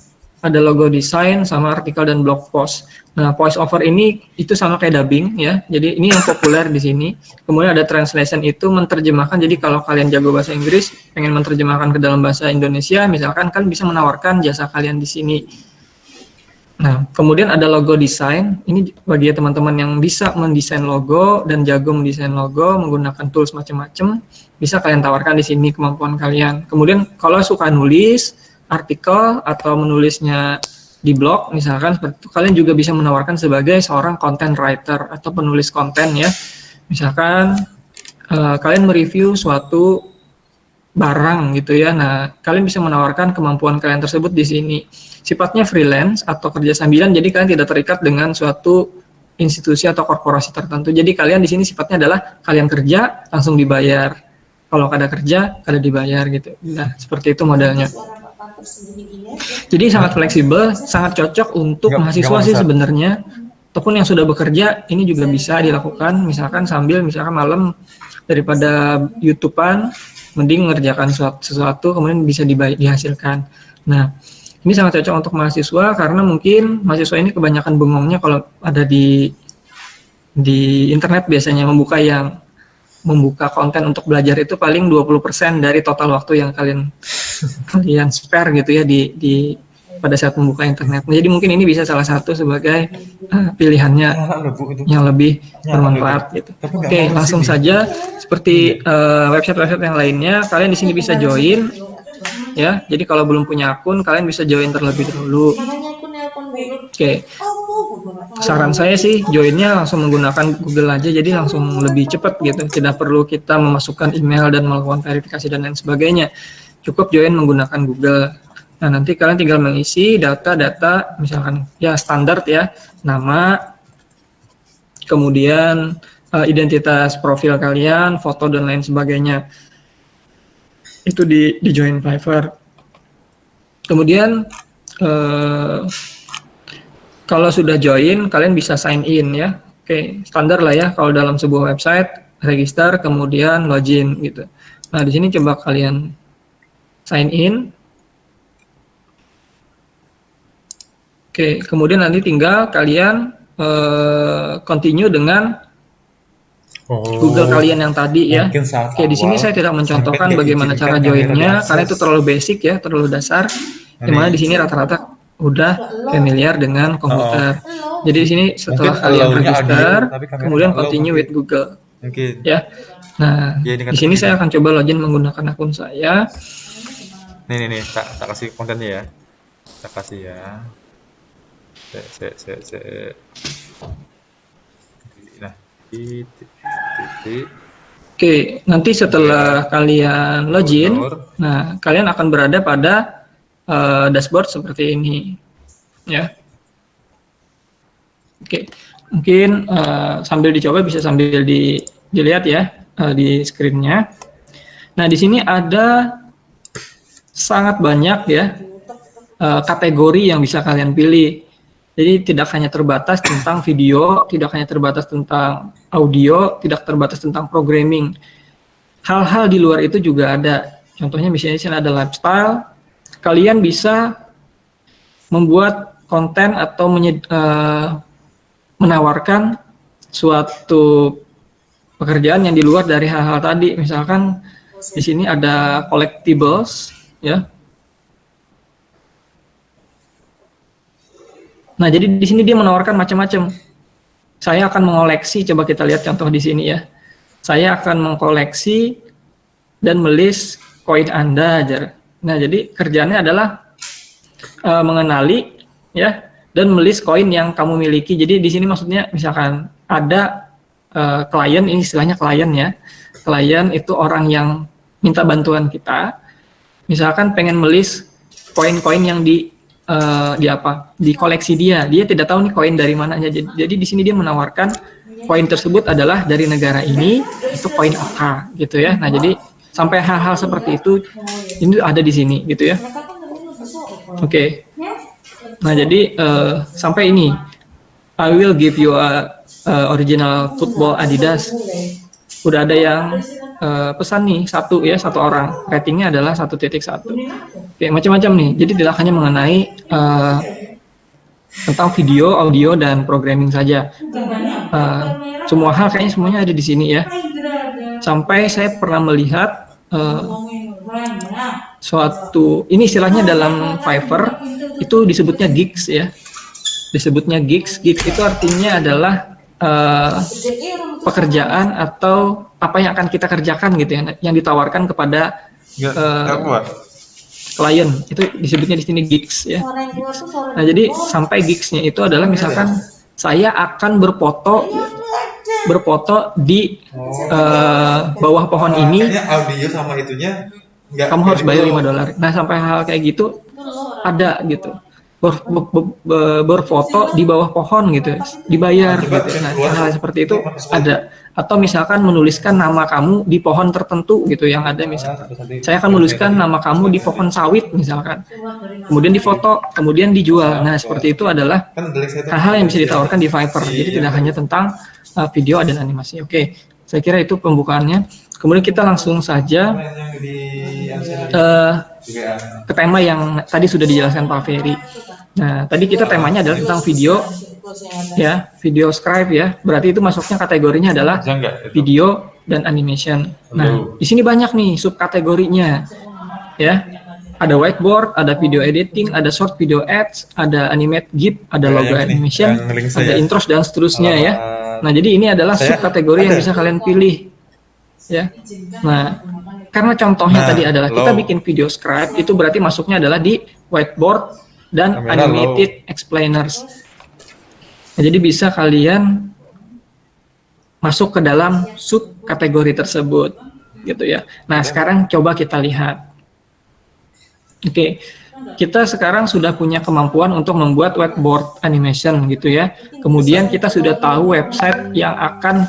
ada logo desain, sama artikel dan blog post. Nah, voice over ini itu sama kayak dubbing ya. Jadi ini yang populer di sini. Kemudian ada translation, itu menerjemahkan. Jadi kalau kalian jago bahasa Inggris, pengen menerjemahkan ke dalam bahasa Indonesia, misalkan kalian bisa menawarkan jasa kalian di sini. Nah, kemudian ada logo desain. Ini bagi teman-teman yang bisa mendesain logo dan jago mendesain logo menggunakan tools macam-macam, bisa kalian tawarkan di sini kemampuan kalian. Kemudian kalau suka nulis artikel atau menulisnya di blog, misalkan seperti itu, kalian juga bisa menawarkan sebagai seorang content writer atau penulis konten ya. Misalkan kalian mereview suatu barang gitu ya. Nah, kalian bisa menawarkan kemampuan kalian tersebut di sini. Sifatnya freelance atau kerja sambilan, jadi kalian tidak terikat dengan suatu institusi atau korporasi tertentu. Jadi kalian di sini sifatnya adalah kalian kerja langsung dibayar. Kalau ada kerja, kalian dibayar gitu. Nah, seperti itu modelnya. Jadi sangat fleksibel, sangat cocok untuk mahasiswa sih sebenarnya. Ataupun yang sudah bekerja, ini juga bisa dilakukan. Misalkan sambil misalkan malam daripada YouTubean, mending mengerjakan sesuatu kemudian bisa dihasilkan. Nah, ini sangat cocok untuk mahasiswa karena mungkin mahasiswa ini kebanyakan bengongnya kalau ada di internet, biasanya membuka konten untuk belajar itu paling 20% dari total waktu yang kalian spare gitu ya di pada saat membuka internet. Nah, jadi mungkin ini bisa salah satu sebagai pilihannya yang lebih bermanfaat gitu. Oke, langsung saja seperti website-website yang lainnya, kalian di sini bisa join ya. Jadi kalau belum punya akun, kalian bisa join terlebih dahulu. Oke. Saran saya sih joinnya langsung menggunakan Google aja, jadi langsung lebih cepat gitu. Tidak perlu kita memasukkan email dan melakukan verifikasi dan lain sebagainya. Cukup join menggunakan Google. Nah, nanti kalian tinggal mengisi data-data misalkan ya standar ya, nama, kemudian identitas profil kalian, foto dan lain sebagainya. Itu di join Fiverr. Kemudian kalau sudah join, kalian bisa sign in ya. Oke, standar lah ya kalau dalam sebuah website, register kemudian login gitu. Nah, di sini coba kalian sign in. Oke, kemudian nanti tinggal kalian continue dengan Google kalian yang tadi ya. Oke, di sini saya tidak mencontohkan bagaimana cara joinnya karena itu terlalu basic ya, terlalu dasar. Dimana di sini rata-rata udah familiar dengan komputer. Jadi di sini setelah kalian register, kemudian continue with Google. Ya. Nah, di sini saya akan coba login menggunakan akun saya. Nih, tak kasih kontennya ya. Tak kasih ya. Nah, Oke, nanti setelah kalian login, nah kalian akan berada pada dashboard seperti ini, ya. Oke, mungkin sambil dicoba bisa sambil dilihat ya di screen-nya. Nah, di sini ada sangat banyak ya kategori yang bisa kalian pilih. Jadi tidak hanya terbatas tentang video, tidak hanya terbatas tentang audio, tidak terbatas tentang programming. Hal-hal di luar itu juga ada. Contohnya misalnya di sini ada lifestyle. Kalian bisa membuat konten atau menawarkan suatu pekerjaan yang di luar dari hal-hal tadi. Misalkan di sini ada collectibles, ya. Nah, jadi di sini dia menawarkan macam-macam. Saya akan mengoleksi, coba kita lihat contoh di sini ya. Saya akan mengkoleksi dan melist koin Anda aja. Nah, jadi kerjaannya adalah mengenali ya dan melist koin yang kamu miliki. Jadi di sini maksudnya misalkan ada klien, ini istilahnya klien ya. Klien itu orang yang minta bantuan kita. misalkan pengen melis koin-koin yang di koleksi dia tidak tahu nih koin dari mana. Jadi di sini dia menawarkan koin tersebut adalah dari negara ini, itu koin apa gitu ya. Nah, jadi sampai hal-hal seperti itu ini ada di sini gitu ya. Oke. Nah, jadi sampai ini I will give you a original football Adidas. Udah ada yang pesan nih satu orang, ratingnya adalah 1.1. Oke, macam-macam nih. Jadi tidak hanya mengenai tentang video, audio, dan programming saja. Semua hal kayaknya semuanya ada di sini ya. Sampai saya pernah melihat suatu, ini istilahnya dalam Fiverr itu disebutnya gigs ya. Disebutnya gigs. Gigs itu artinya adalah pekerjaan atau apa yang akan kita kerjakan gitu ya, yang ditawarkan kepada klien, itu disebutnya di sini gigs ya. Nah, jadi sampai gigsnya itu adalah misalkan saya akan berfoto di bawah pohon ini. Audio sama itunya kamu harus bayar $5. Nah, sampai hal kayak gitu ada gitu. Berfoto di bawah pohon gitu, dibayar gitu. Nah, hal seperti itu ada. Atau misalkan menuliskan nama kamu di pohon tertentu gitu, yang ada misalkan saya akan menuliskan nama kamu di pohon sawit misalkan, kemudian difoto, kemudian dijual. Nah, seperti itu adalah hal-hal yang bisa ditawarkan di Fiverr. Jadi tidak hanya tentang video dan animasi. Oke, saya kira itu pembukaannya. Kemudian kita langsung saja ke tema yang tadi sudah dijelaskan Pak Ferry. Nah, tadi kita temanya adalah tentang video ya, video scribe ya. Berarti itu masuknya kategorinya adalah video dan animation. Nah, di sini banyak nih subkategorinya ya. Ada whiteboard, ada video editing, ada short video ads, ada animate GIF, ada logo animation, ada intros dan seterusnya ya. Nah, jadi ini adalah subkategori yang bisa kalian pilih ya. Nah, karena contohnya tadi adalah kita bikin video scribe, itu berarti masuknya adalah di whiteboard dan animated explainers. Nah, jadi bisa kalian masuk ke dalam subkategori tersebut gitu ya. Nah, sekarang coba kita lihat. Oke, kita sekarang sudah punya kemampuan untuk membuat whiteboard animation gitu ya. Kemudian kita sudah tahu website yang akan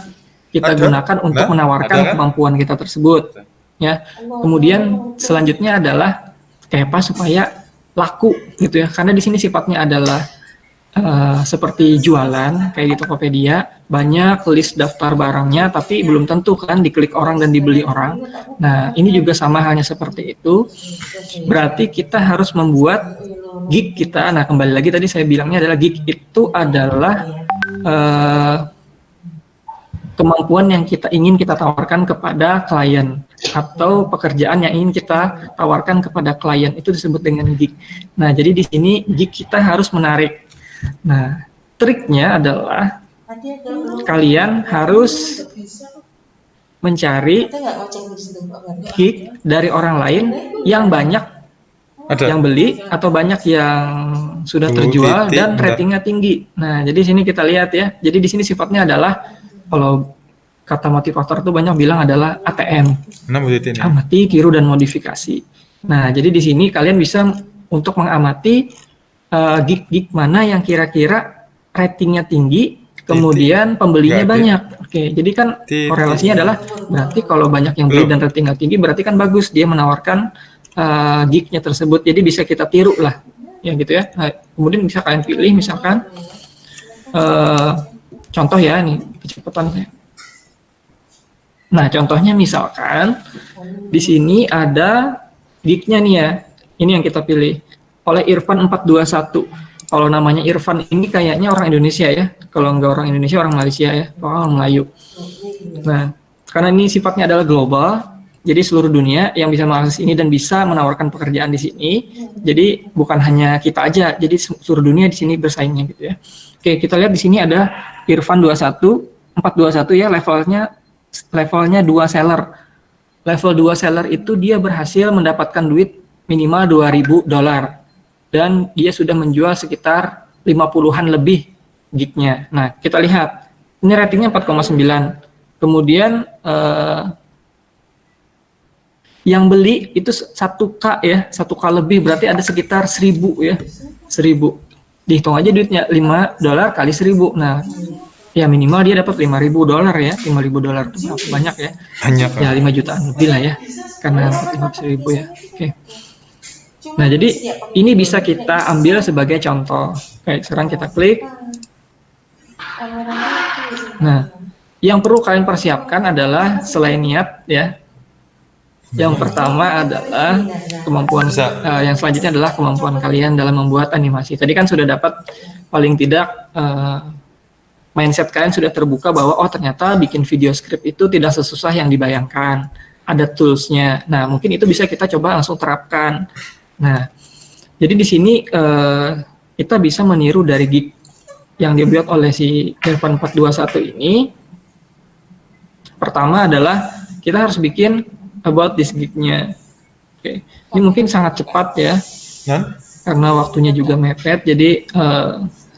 kita gunakan untuk menawarkan kemampuan kita tersebut ya. Kemudian selanjutnya adalah kayak apa supaya laku gitu ya, karena di sini sifatnya adalah seperti jualan kayak di Tokopedia, banyak list daftar barangnya tapi belum tentu kan diklik orang dan dibeli orang. Nah, ini juga sama halnya seperti itu. Berarti kita harus membuat gig kita. Nah, kembali lagi tadi saya bilangnya adalah gig itu adalah kemampuan yang ingin kita tawarkan kepada klien atau pekerjaan yang ingin kita tawarkan kepada klien, itu disebut dengan gig. Nah, jadi di sini gig kita harus menarik. Nah, triknya adalah kalian harus mencari gig dari orang lain yang banyak yang beli atau banyak yang sudah terjual dan ratingnya tinggi. Nah, jadi sini kita lihat ya. Jadi di sini sifatnya adalah, kalau kata motivator itu banyak bilang adalah ATM, amati, tiru, dan modifikasi. Nah, jadi di sini kalian bisa untuk mengamati gig-gig mana yang kira-kira ratingnya tinggi, kemudian pembelinya banyak. Oke, jadi kan korelasinya adalah berarti kalau banyak yang beli dan ratingnya tinggi, berarti kan bagus dia menawarkan gig-nya tersebut. Jadi bisa kita tiru lah, ya gitu ya. Nah, kemudian bisa kalian pilih misalkan contoh ya, nih kecepatan saya. Nah, contohnya misalkan di sini ada gig-nya nih ya. Ini yang kita pilih oleh Irfan 421. Kalau namanya Irfan ini kayaknya orang Indonesia ya. Kalau nggak orang Indonesia, orang Malaysia ya, orang Melayu. Nah, karena ini sifatnya adalah global, jadi seluruh dunia yang bisa mengakses ini dan bisa menawarkan pekerjaan di sini. Jadi bukan hanya kita aja, jadi seluruh dunia di sini bersaingnya gitu ya. Oke, kita lihat di sini ada Irfan 421 ya, levelnya 2 seller. Level 2 seller itu dia berhasil mendapatkan duit minimal $2.000 dan dia sudah menjual sekitar 50-an lebih gig-nya. Nah, kita lihat ini ratingnya 4,9. Kemudian Yang beli itu 1K ya, 1K lebih berarti ada sekitar 1.000 ya. 1.000. Dihitung aja duitnya $5 kali 1.000. Nah, ya minimal dia dapat $5.000 ya. $5.000 itu berapa banyak ya? Banyak. Ya 5 jutaan lebih lah ya. Karena 1.000 ya. Oke. Nah, jadi ini bisa kita ambil sebagai contoh. Oke, sekarang kita klik. Nah, yang perlu kalian persiapkan adalah selain niat ya. Yang pertama adalah kemampuan, yang selanjutnya adalah kemampuan kalian dalam membuat animasi. Tadi kan sudah dapat paling tidak mindset kalian sudah terbuka bahwa oh ternyata bikin video script itu tidak sesusah yang dibayangkan. Ada toolsnya. Nah mungkin itu bisa kita coba langsung terapkan. Nah jadi di sini kita bisa meniru dari gig yang dibuat oleh si Irfan 421 ini. Pertama adalah kita harus bikin about this gig-nya. Oke. Ini mungkin sangat cepat ya. Karena waktunya juga mepet. Jadi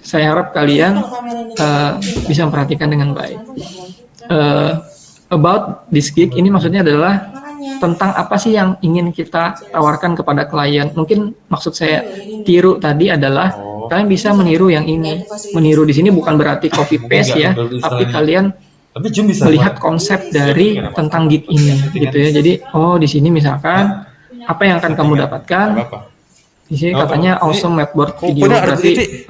saya harap kalian bisa memperhatikan dengan baik. About this gig ini maksudnya adalah tentang apa sih yang ingin kita tawarkan kepada klien. Mungkin maksud saya tiru tadi adalah kalian bisa meniru yang ini. Meniru di sini bukan berarti copy paste ya, tapi kalian melihat konsep dari tentang gig ini gitu ya. Jadi oh di sini misalkan apa yang akan kamu dapatkan di sini katanya awesome whiteboard video, berarti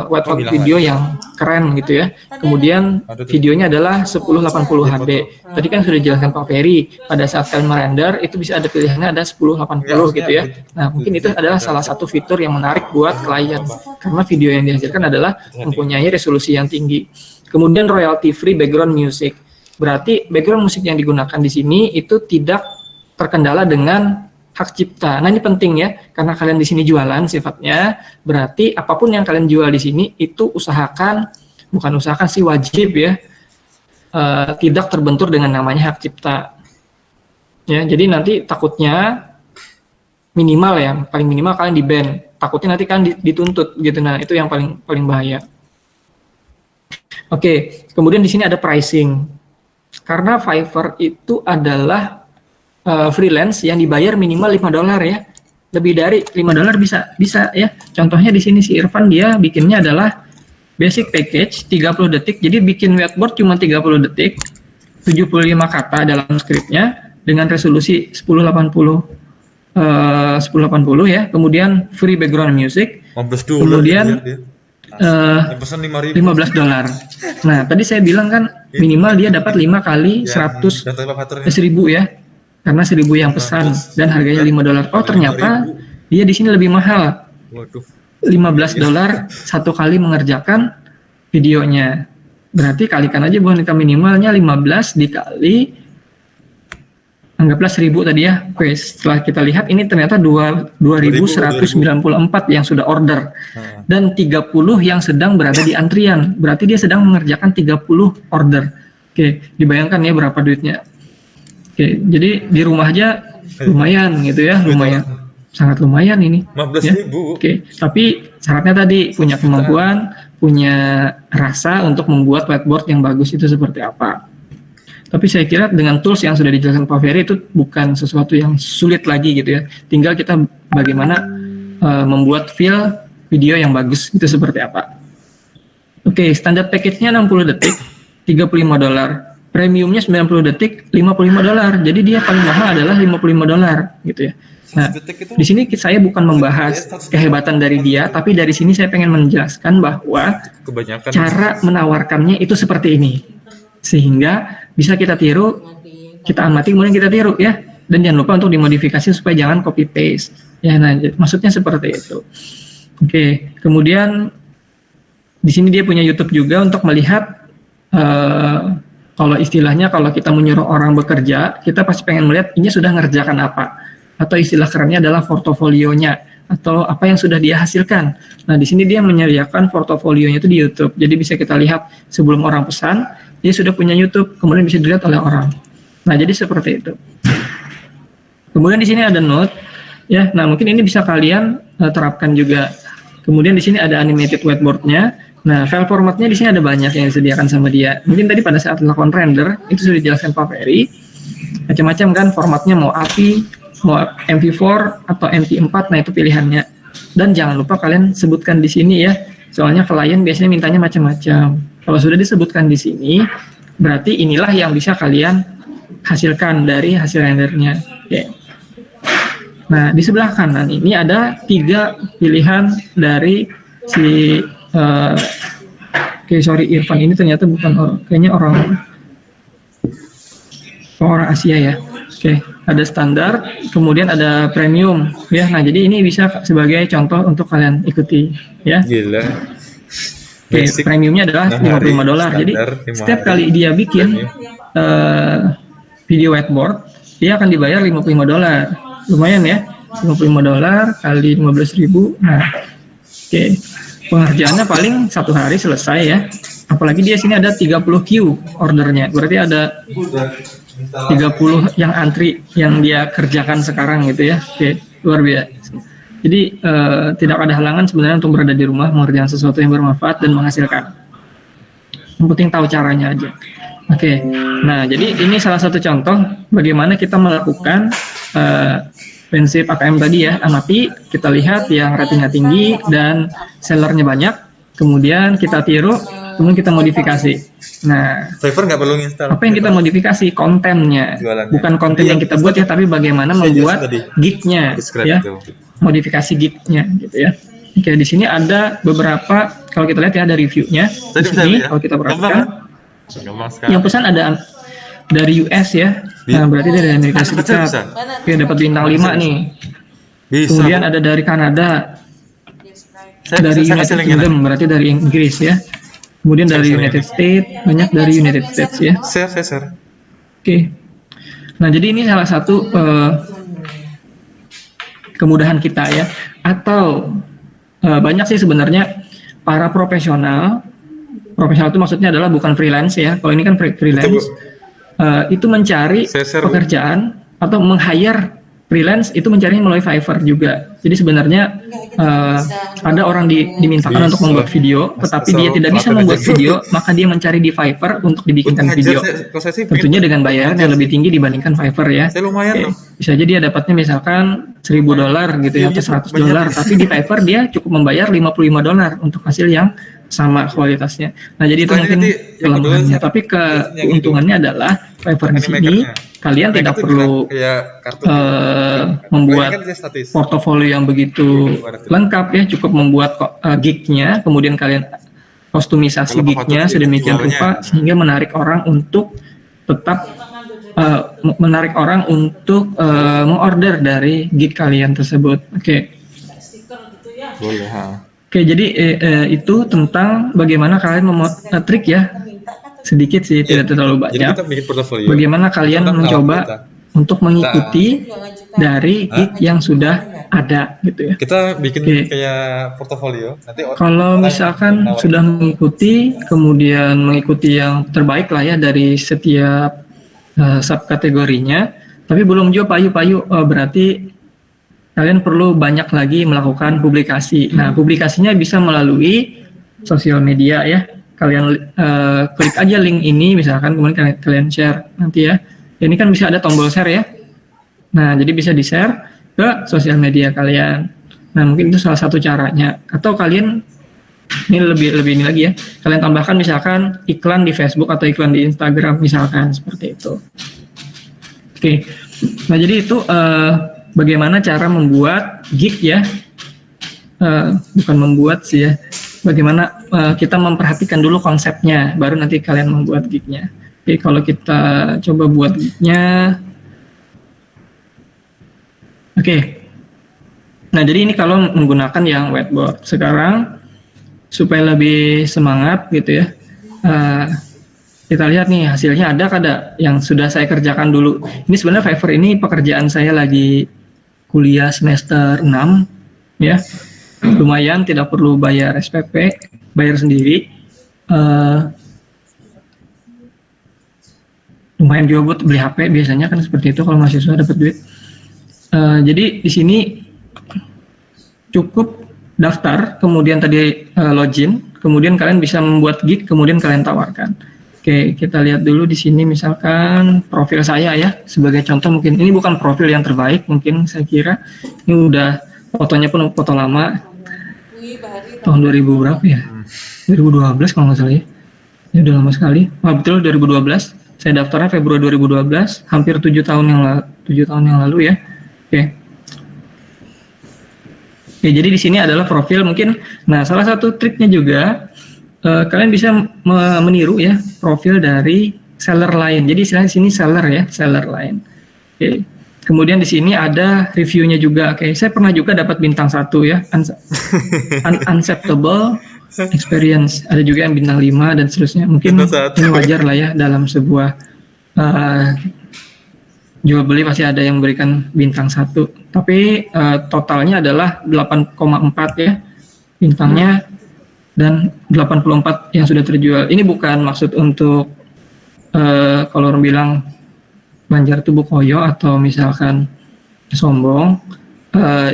whiteboard video yang keren gitu ya. Kemudian videonya adalah 1080 HD. Tadi kan sudah dijelaskan Pak Ferry, pada saat kalian merender itu bisa ada pilihannya ada 1080 gitu ya. Nah mungkin itu adalah salah satu fitur yang menarik buat klien karena video yang dihasilkan adalah mempunyai resolusi yang tinggi. Kemudian royalty free background music, berarti background musik yang digunakan di sini itu tidak terkendala dengan hak cipta. Nah ini penting ya, karena kalian di sini jualan sifatnya, berarti apapun yang kalian jual di sini itu bukan usahakan sih wajib ya, tidak terbentur dengan namanya hak cipta. Ya, jadi nanti takutnya minimal ya, paling minimal kalian di ban, takutnya nanti kalian dituntut gitu. Nah itu yang paling bahaya. Oke, kemudian di sini ada pricing, karena Fiverr itu adalah freelance yang dibayar minimal $5 ya. Lebih dari $5 bisa ya. Contohnya di sini si Irfan dia bikinnya adalah basic package 30 detik. Jadi bikin whiteboard cuma 30 detik, 75 kata dalam skripnya dengan resolusi 1080 ya. Kemudian free background music. Kemudian $15. Nah, tadi saya bilang kan minimal dia dapat 5 kali 100 1000 ya. Karena 1.000 yang pesan dan harganya $5. Oh ternyata dia di sini lebih mahal. $15 satu kali mengerjakan videonya. Berarti kalikan aja boneka minimalnya 15 dikali anggaplah 1.000 tadi ya. Oke, setelah kita lihat ini ternyata 2.194 yang sudah order dan 30 yang sedang berada di antrian. Berarti dia sedang mengerjakan 30 order. Oke, dibayangkan ya berapa duitnya. Oke, jadi di rumah aja lumayan gitu ya, sangat lumayan ini. 15.000. Ya. Oke, tapi syaratnya tadi punya kemampuan, punya rasa untuk membuat whiteboard yang bagus itu seperti apa. Tapi saya kira dengan tools yang sudah dijelaskan Pak Ferry itu bukan sesuatu yang sulit lagi gitu ya. Tinggal kita bagaimana membuat feel video yang bagus itu seperti apa. Oke, standar package-nya 60 detik, $35. Premiumnya 90 detik, $55. Jadi dia paling mahal adalah $55 gitu ya. Nah, di sini saya bukan membahas kehebatan dari dia, tapi dari sini saya pengen menjelaskan bahwa cara menawarkannya itu seperti ini. Sehingga bisa kita tiru, kita amati kemudian kita tiru ya. Dan jangan lupa untuk dimodifikasi supaya jangan copy paste. Ya, nah maksudnya seperti itu. Oke, kemudian di sini dia punya YouTube juga untuk melihat kalau istilahnya kalau kita menyuruh orang bekerja, kita pasti pengen melihat ini sudah ngerjakan apa, atau istilah kerennya adalah portofolionya atau apa yang sudah dia hasilkan. Nah di sini dia menyediakan portofolionya itu di YouTube, jadi bisa kita lihat sebelum orang pesan dia sudah punya YouTube, kemudian bisa dilihat oleh orang. Nah jadi seperti itu. Kemudian di sini ada note, ya. Nah mungkin ini bisa kalian terapkan juga. Kemudian di sini ada animated whiteboard-nya. Nah, file formatnya di sini ada banyak yang disediakan sama dia. Mungkin tadi pada saat melakukan render itu sudah dijelaskan Pak Ferry. Macam-macam kan formatnya, mau API, mau MP4 atau MP4, nah itu pilihannya. Dan jangan lupa kalian sebutkan di sini ya, soalnya klien biasanya mintanya macam-macam. Kalau sudah disebutkan di sini, berarti inilah yang bisa kalian hasilkan dari hasil rendernya. Oke. Nah, di sebelah kanan ini ada 3 pilihan dari si Irfan ini ternyata bukan orang, kayaknya orang Asia ya. Oke, ada standar, kemudian ada premium ya. Nah, jadi ini bisa sebagai contoh untuk kalian ikuti ya. Gila. Oke, Basic premiumnya adalah $55. Jadi standar, 5 setiap hari. kali dia bikin video whiteboard, dia akan dibayar $55. Lumayan ya, $55 kali 15.000. Nah, oke. Pengerjaannya paling 1 hari selesai ya. Apalagi dia sini ada 30 queue ordernya. Berarti ada 30 yang antri yang dia kerjakan sekarang gitu ya. Oke, luar biasa. Jadi tidak ada halangan sebenarnya untuk berada di rumah mengerjakan sesuatu yang bermanfaat dan menghasilkan. Yang penting tahu caranya aja. Oke, nah jadi ini salah satu contoh bagaimana kita melakukan prinsip AKM tadi ya. Amati, kita lihat yang ratingnya tinggi dan sellernya banyak, kemudian kita tiru, kemudian kita modifikasi. Nah, Fiverr nggak perlu install. apa yang kita modifikasi? Kontennya, Jualannya. bukan konten yang kita buat ya, tapi bagaimana membuat gig-nya Describe ya, itu. modifikasi gig-nya gitu ya. Oke, di sini ada beberapa, kalau kita lihat ya ada reviewnya. Di Tadi bisa sini ya? kalau kita Gampang, perhatikan, Gampang sekali. yang pesan ada dari US ya. Nah, berarti dari Amerika Anak kecil Serikat. bisa? Oke, dapat bintang 5 nih. Bisa. Kemudian ada dari Kanada, dari saya United kasih linknya. Kingdom, berarti dari Inggris ya. Kemudian dari Saya United States, banyak dari United States ya. Share. Oke. Nah, jadi ini salah satu kemudahan kita ya. Atau banyak sih sebenarnya para profesional itu maksudnya adalah bukan freelance ya. Kalau ini kan freelance, itu mencari Share, Bu. pekerjaan atau meng-hire freelance itu mencarinya melalui Fiverr juga. Jadi sebenarnya ada orang dimintakan untuk membuat video, tetapi dia tidak bisa membuat video, maka dia mencari di Fiverr untuk dibikinkan video. Tentunya dengan bayaran yang lebih tinggi dibandingkan Fiverr ya. Saya lumayan Oke. loh. Bisa jadi dia dapatnya misalkan $1.000 gitu ya, atau $100, tapi di Fiverr dia cukup membayar $55 untuk hasil yang sama kualitasnya. Nah, jadi itu Setelah mungkin ini nanti yang kelemahannya. kedua Tapi keuntungannya adalah Fiverr di sini Animaker-nya. kalian Mereka tidak tuh perlu kayak kartu. membuat Ini kan dia statis. portofolio yang begitu lengkap ya, cukup membuat gig-nya, kemudian kalian kostumisasi Kalau gig-nya foto sedemikian jualnya. rupa sehingga menarik orang untuk tetap mengorder dari gig kalian tersebut. Oke. Boleh, ha. Oke, jadi itu tentang bagaimana kalian trik ya, sedikit sih, tidak terlalu Jadi banyak. kita bikin portofolio. Bagaimana kalian Kita mencoba kita. untuk mengikuti dari gig yang sudah ada gitu ya. Kita bikin Oke. kayak portofolio. Nanti Kalau misalkan sudah mengikuti, kemudian mengikuti yang terbaik lah ya dari setiap subkategorinya, tapi belum juga payu-payu, berarti kalian perlu banyak lagi melakukan publikasi. Nah, publikasinya bisa melalui sosial media ya. Kalian klik aja link ini misalkan, kemudian kalian share nanti ya. Ini kan bisa ada tombol share ya. Nah, jadi bisa di-share ke sosial media kalian. Nah, mungkin itu salah satu caranya. Atau kalian ini lebih ini lagi ya. Kalian tambahkan misalkan iklan di Facebook atau iklan di Instagram misalkan, seperti itu. Oke. Nah, jadi itu bagaimana cara membuat gig ya, bukan membuat sih ya, bagaimana kita memperhatikan dulu konsepnya, baru nanti kalian membuat gignya. Oke, kalau kita coba buat gignya, oke. Nah, jadi ini kalau menggunakan yang whiteboard. Sekarang supaya lebih semangat gitu ya, kita lihat nih hasilnya ada kada yang sudah saya kerjakan dulu. Ini sebenarnya Fiverr ini pekerjaan saya lagi kuliah semester 6 ya, lumayan, tidak perlu bayar SPP, bayar sendiri. Lumayan juga buat beli HP biasanya kan seperti itu kalau mahasiswa dapat duit. Jadi di sini cukup daftar, kemudian tadi login, kemudian kalian bisa membuat gig, kemudian kalian tawarkan. Oke, kita lihat dulu di sini misalkan profil saya ya. Sebagai contoh mungkin ini bukan profil yang terbaik mungkin saya kira. Ini udah fotonya pun foto lama. Wih, Bahari Tahun 2000 berapa ya? 2012 kalau nggak salah ya. Ini udah lama sekali. Wah, betul 2012. Saya daftarnya Februari 2012, hampir 7 tahun yang lalu ya. Oke. Oke, jadi di sini adalah profil mungkin. Nah, salah satu triknya juga kalian bisa meniru ya profil dari seller lain. Jadi istilahnya di sini seller ya, seller lain. Oke. Kemudian di sini ada reviewnya juga. Oke, saya pernah juga dapat bintang 1 ya, unacceptable experience. Ada juga yang bintang 5 dan seterusnya. Mungkin ini wajar lah ya dalam sebuah jual beli pasti ada yang memberikan bintang 1. Tapi totalnya adalah 8,4 ya bintangnya dan 84 yang sudah terjual. Ini bukan maksud untuk kalau orang bilang Banjar itu Bukoyo atau misalkan sombong.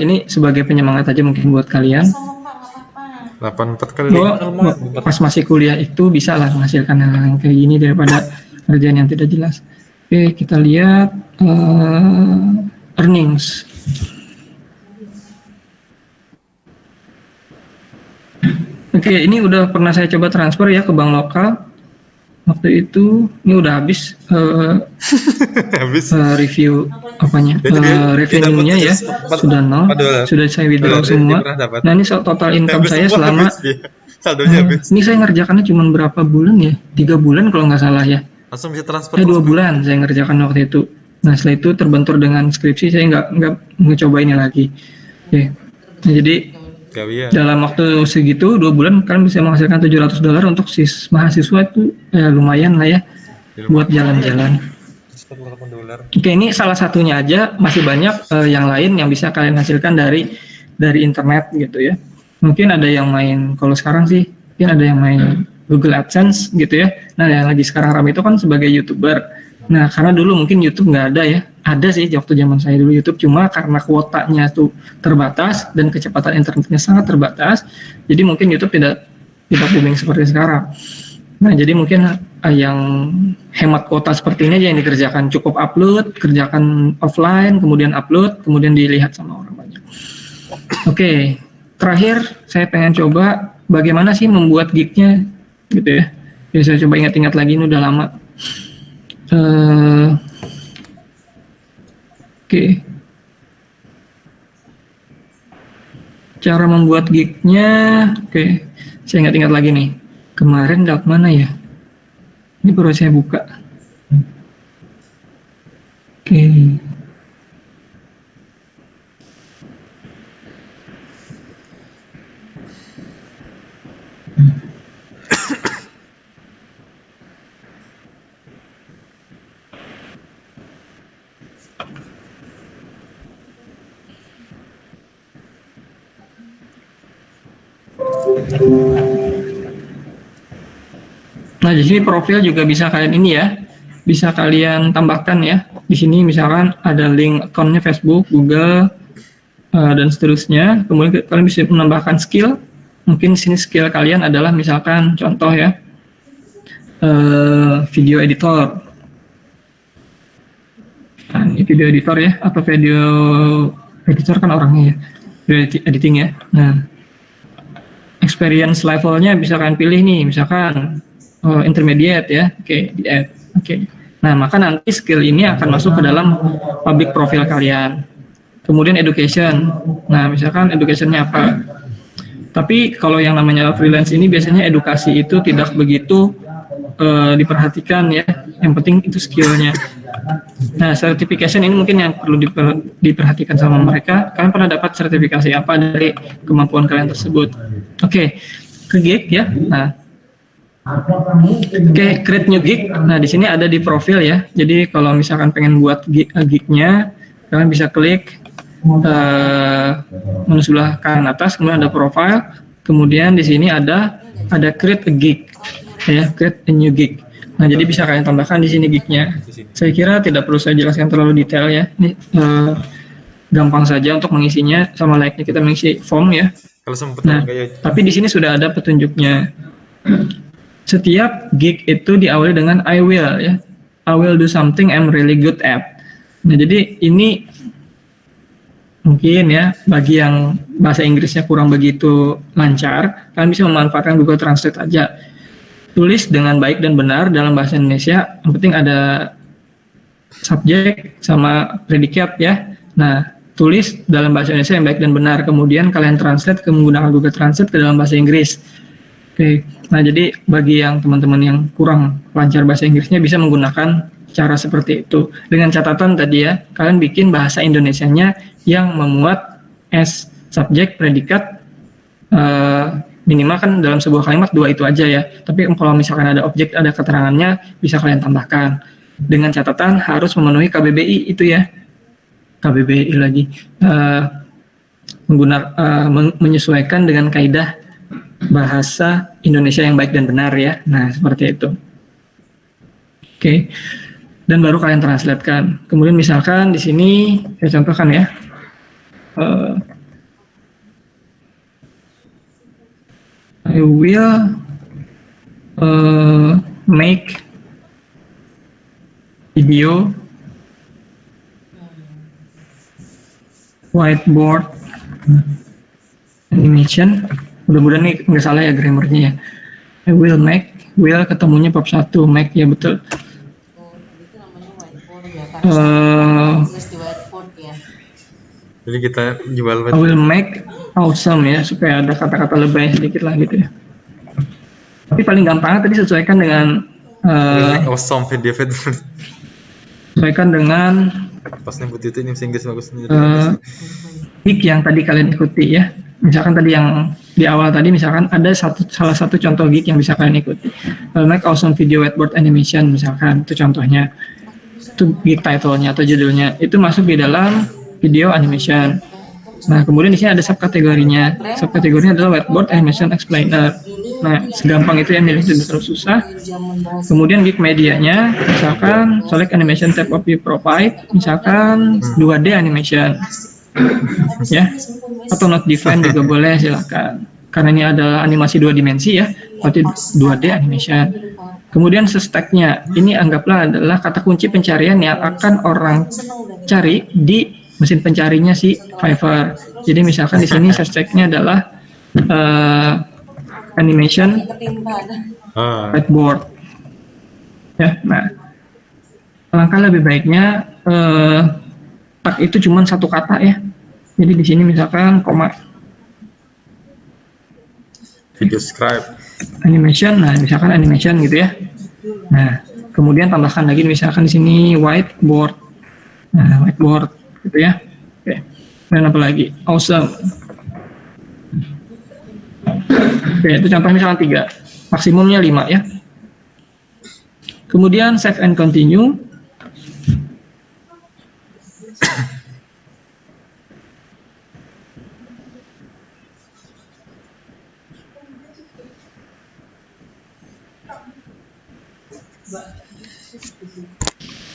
Ini sebagai penyemangat aja mungkin buat kalian. Sombong Pak, nggak apa-apa. 84 kali Bahwa pas masih kuliah itu bisa lah menghasilkan hal yang kayak gini daripada kerjaan yang tidak jelas. Oke, kita lihat earnings. Oke, ini udah pernah saya coba transfer ya ke bank lokal. Waktu itu ini udah habis habis. review apanya, revenue-nya ya sudah nol, sudah saya withdraw semua. Nah ini total income saya selama saldonya habis. ini saya ngerjakannya cuma berapa bulan ya? 3 bulan kalau nggak salah ya. Langsung bisa transfer. 2 bulan saya ngerjakan waktu itu. Nah setelah itu terbentur dengan skripsi, saya nggak mencoba ini lagi. Oke. Nah, jadi Gawian. dalam waktu segitu 2 bulan kalian bisa menghasilkan $700 untuk mahasiswa itu lumayan lah ya buat jalan-jalan. $8. Oke, ini salah satunya aja, masih banyak yang lain yang bisa kalian hasilkan dari internet gitu ya. Mungkin ada yang main, kalau sekarang sih mungkin ada yang main Google AdSense gitu ya. Nah yang lagi sekarang ramai itu kan sebagai YouTuber. Nah karena dulu mungkin YouTube nggak ada ya, ada sih waktu zaman saya dulu YouTube, cuma karena kuotanya tuh terbatas dan kecepatan internetnya sangat terbatas, jadi mungkin YouTube tidak booming seperti sekarang. Nah jadi mungkin yang hemat kuota seperti ini aja yang dikerjakan, cukup upload, kerjakan offline, kemudian upload, kemudian dilihat sama orang banyak. Oke, terakhir saya pengen coba bagaimana sih membuat gig-nya gitu ya. Jadi saya coba ingat-ingat lagi, ini udah lama. Oke. Cara membuat gig-nya, oke. Saya ingat-ingat lagi nih. Kemarin dapat mana ya? Ini baru saya buka. Oke. Nah, di sini profil juga bisa kalian ini ya, bisa kalian tambahkan ya. Di sini misalkan ada link akunnya Facebook, Google, dan seterusnya. Kemudian kalian bisa menambahkan skill. Mungkin di sini skill kalian adalah misalkan contoh ya, video editor. Nah, ini video editor ya, atau video editor kan orangnya ya, video editing ya. Nah, experience levelnya bisa kalian pilih nih, misalkan intermediate ya, oke, di add, oke. Nah, maka nanti skill ini akan masuk ke dalam public profile kalian. Kemudian education, nah misalkan educationnya apa. Tapi kalau yang namanya freelance ini biasanya edukasi itu tidak begitu diperhatikan ya, yang penting itu skillnya. Nah, certification ini mungkin yang perlu diperhatikan sama mereka. Kalian pernah dapat sertifikasi apa dari kemampuan kalian tersebut? Oke, ke gig ya. Nah, oke, create new gig. Nah, di sini ada di profil ya. Jadi kalau misalkan pengen buat gig-nya, kalian bisa klik menu sebelah kanan atas, kemudian ada profile. Kemudian di sini ada create a gig, ya, create a new gig. Nah, jadi bisa kalian tambahkan di sini gig-nya. Saya kira tidak perlu saya jelaskan terlalu detail ya. Ini gampang saja untuk mengisinya, sama layaknya kita mengisi form ya. Kalau sempat Nah, tapi di sini sudah ada petunjuknya. setiap gig itu diawali dengan I will ya. I will do something I'm really good at. Nah, jadi ini mungkin ya bagi yang bahasa Inggrisnya kurang begitu lancar, kalian bisa memanfaatkan Google Translate aja. Tulis dengan baik dan benar dalam bahasa Indonesia. Yang penting ada subjek sama predikat ya. Nah, tulis dalam bahasa Indonesia yang baik dan benar. Kemudian kalian translate menggunakan Google Translate ke dalam bahasa Inggris. Oke, nah jadi bagi yang teman-teman yang kurang lancar bahasa Inggrisnya bisa menggunakan cara seperti itu. Dengan catatan tadi ya, kalian bikin bahasa Indonesianya yang memuat as subjek, predikat, minimal kan dalam sebuah kalimat 2 itu aja ya. Tapi kalau misalkan ada objek, ada keterangannya, bisa kalian tambahkan. Dengan catatan harus memenuhi KBBI itu ya. KBBI lagi. Menyesuaikan dengan kaidah bahasa Indonesia yang baik dan benar ya. Nah, seperti itu. Oke. Dan baru kalian translatekan. Kemudian misalkan di sini saya contohkan ya. I will make video whiteboard animation. Mudah-mudahan nih nggak salah ya grammarnya ya. I will make, will ketemunya bab 1, make ya betul. Itu namanya whiteboard ya kan? Tulis di whiteboard ya. Jadi kita jual I will make awesome ya, supaya ada kata-kata lebay sedikit lah gitu ya. Tapi paling gampang tadi sesuaikan dengan awesome video. sesuaikan dengan Pas nyebut itu ini Inggris bagus nih. gig yang tadi kalian ikuti ya. Misalkan tadi yang di awal tadi misalkan ada salah satu contoh gig yang bisa kalian ikuti. Make awesome video whiteboard animation misalkan, itu contohnya. Itu gig title-nya atau judulnya. Itu masuk di dalam video animation. Nah, kemudian di sini ada subkategorinya. Subkategorinya adalah whiteboard animation explainer. Nah, segampang itu yang milih itu terlalu susah. Kemudian gig medianya, misalkan select animation type of you provide, misalkan 2D animation. Ya, atau not defined juga boleh, silakan. Karena ini adalah animasi 2 dimensi ya, berarti 2D animation. Kemudian stack-nya, ini anggaplah adalah kata kunci pencarian yang akan orang cari di mesin pencarinya si Fiverr. Jadi misalkan di sini stack-nya adalah animation whiteboard. Ya, nah, alangkah lebih baiknya tag itu cuma satu kata ya. Jadi di sini misalkan koma Video scribe. animation, nah misalkan animation gitu ya. Nah, kemudian tambahkan lagi misalkan di sini whiteboard. Nah, whiteboard gitu ya. Oke. Dan apa lagi? Awesome. Oke, itu contoh misalkan 3. Maksimumnya 5 ya. Kemudian save and continue.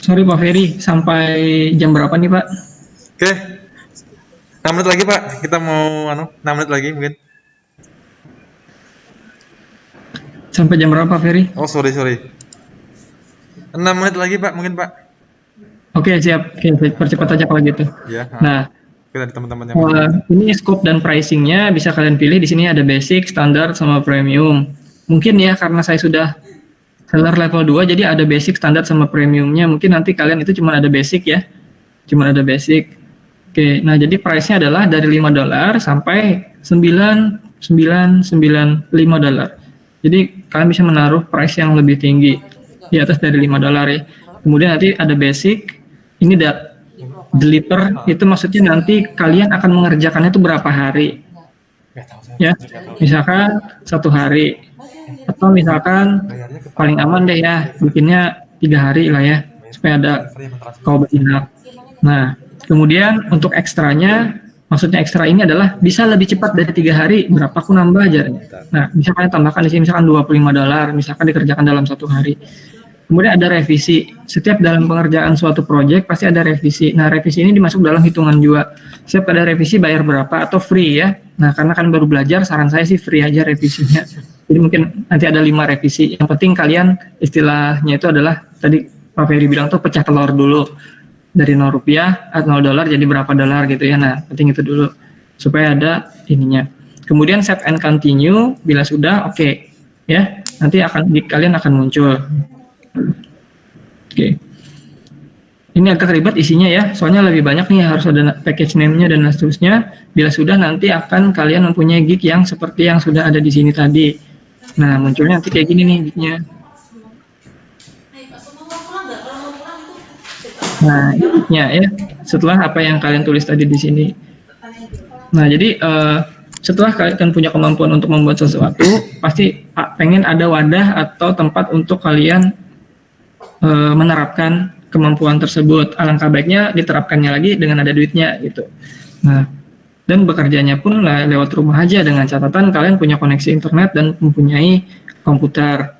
Sorry Pak Ferry, sampai jam berapa nih Pak? Oke. 6 menit lagi Pak. Kita mau 6 menit lagi mungkin. Sampai jam berapa Pak Ferry? Oh, sorry. 6 menit lagi Pak, mungkin Pak. Oke, siap. Oke, percepat aja kalau gitu. Ya. Nah, Kita ada teman-teman yang ini scope dan pricingnya bisa kalian pilih. Di sini ada basic, standar, sama premium. Mungkin ya karena saya sudah seller level 2, jadi ada basic, standar, sama premiumnya. Mungkin nanti kalian itu cuma ada basic ya. Cuma ada basic. Oke, nah jadi price-nya adalah dari $5 sampai $9,995. Jadi kalian bisa menaruh price yang lebih tinggi di atas dari $5 ya. Kemudian nanti ada basic. Ini deliver itu maksudnya nanti kalian akan mengerjakannya itu berapa hari ya, misalkan 1 hari atau misalkan paling aman deh ya bikinnya 3 hari lah ya supaya ada kau bertindak. Nah kemudian untuk ekstranya, maksudnya ekstra ini adalah bisa lebih cepat dari 3 hari, berapa aku nambah aja. Nah bisa kalian tambahkan di sini misalkan $25 misalkan dikerjakan dalam 1 hari. Kemudian ada revisi. Setiap dalam pengerjaan suatu proyek pasti ada revisi. Nah, revisi ini dimasuk dalam hitungan juga. Setiap ada revisi bayar berapa atau free ya. Nah, karena kan baru belajar, saran saya sih free aja revisinya. Jadi mungkin nanti ada 5 revisi. Yang penting kalian istilahnya itu adalah tadi Pak Ferry bilang tuh pecah telur dulu dari 0 rupiah atau 0 dolar jadi berapa dolar gitu ya. Nah, penting itu dulu supaya ada ininya. Kemudian save and continue bila sudah oke ya. Nanti kalian akan muncul. Oke. Ini agak ribet isinya ya, soalnya lebih banyak nih harus ada package name-nya dan seterusnya. Bila sudah nanti akan kalian mempunyai gig yang seperti yang sudah ada di sini tadi. Nah, munculnya nanti kayak gini nih gignya. Nah, ini gignya ya. Setelah apa yang kalian tulis tadi di sini. Nah, jadi setelah kalian punya kemampuan untuk membuat sesuatu, pasti pengen ada wadah atau tempat untuk kalian menerapkan kemampuan tersebut. Alangkah baiknya diterapkannya lagi dengan ada duitnya gitu. Nah, dan bekerjanya pun lewat rumah aja dengan catatan kalian punya koneksi internet dan mempunyai komputer.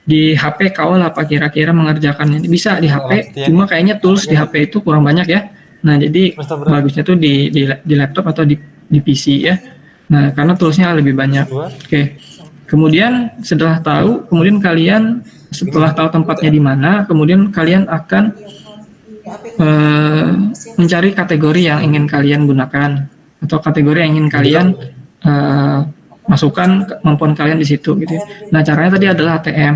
Di HP kau apa kira-kira mengerjakannya? Bisa di HP, cuma kayaknya tools di HP itu kurang banyak ya. Nah, jadi bagusnya tuh di laptop atau di PC ya. Nah, karena toolsnya lebih banyak. Oke. Kemudian setelah tahu, setelah tahu tempatnya di mana, kemudian kalian akan mencari kategori yang ingin kalian gunakan atau kategori yang ingin kalian masukkan kemampuan kalian di situ gitu ya. Nah, caranya tadi adalah ATM.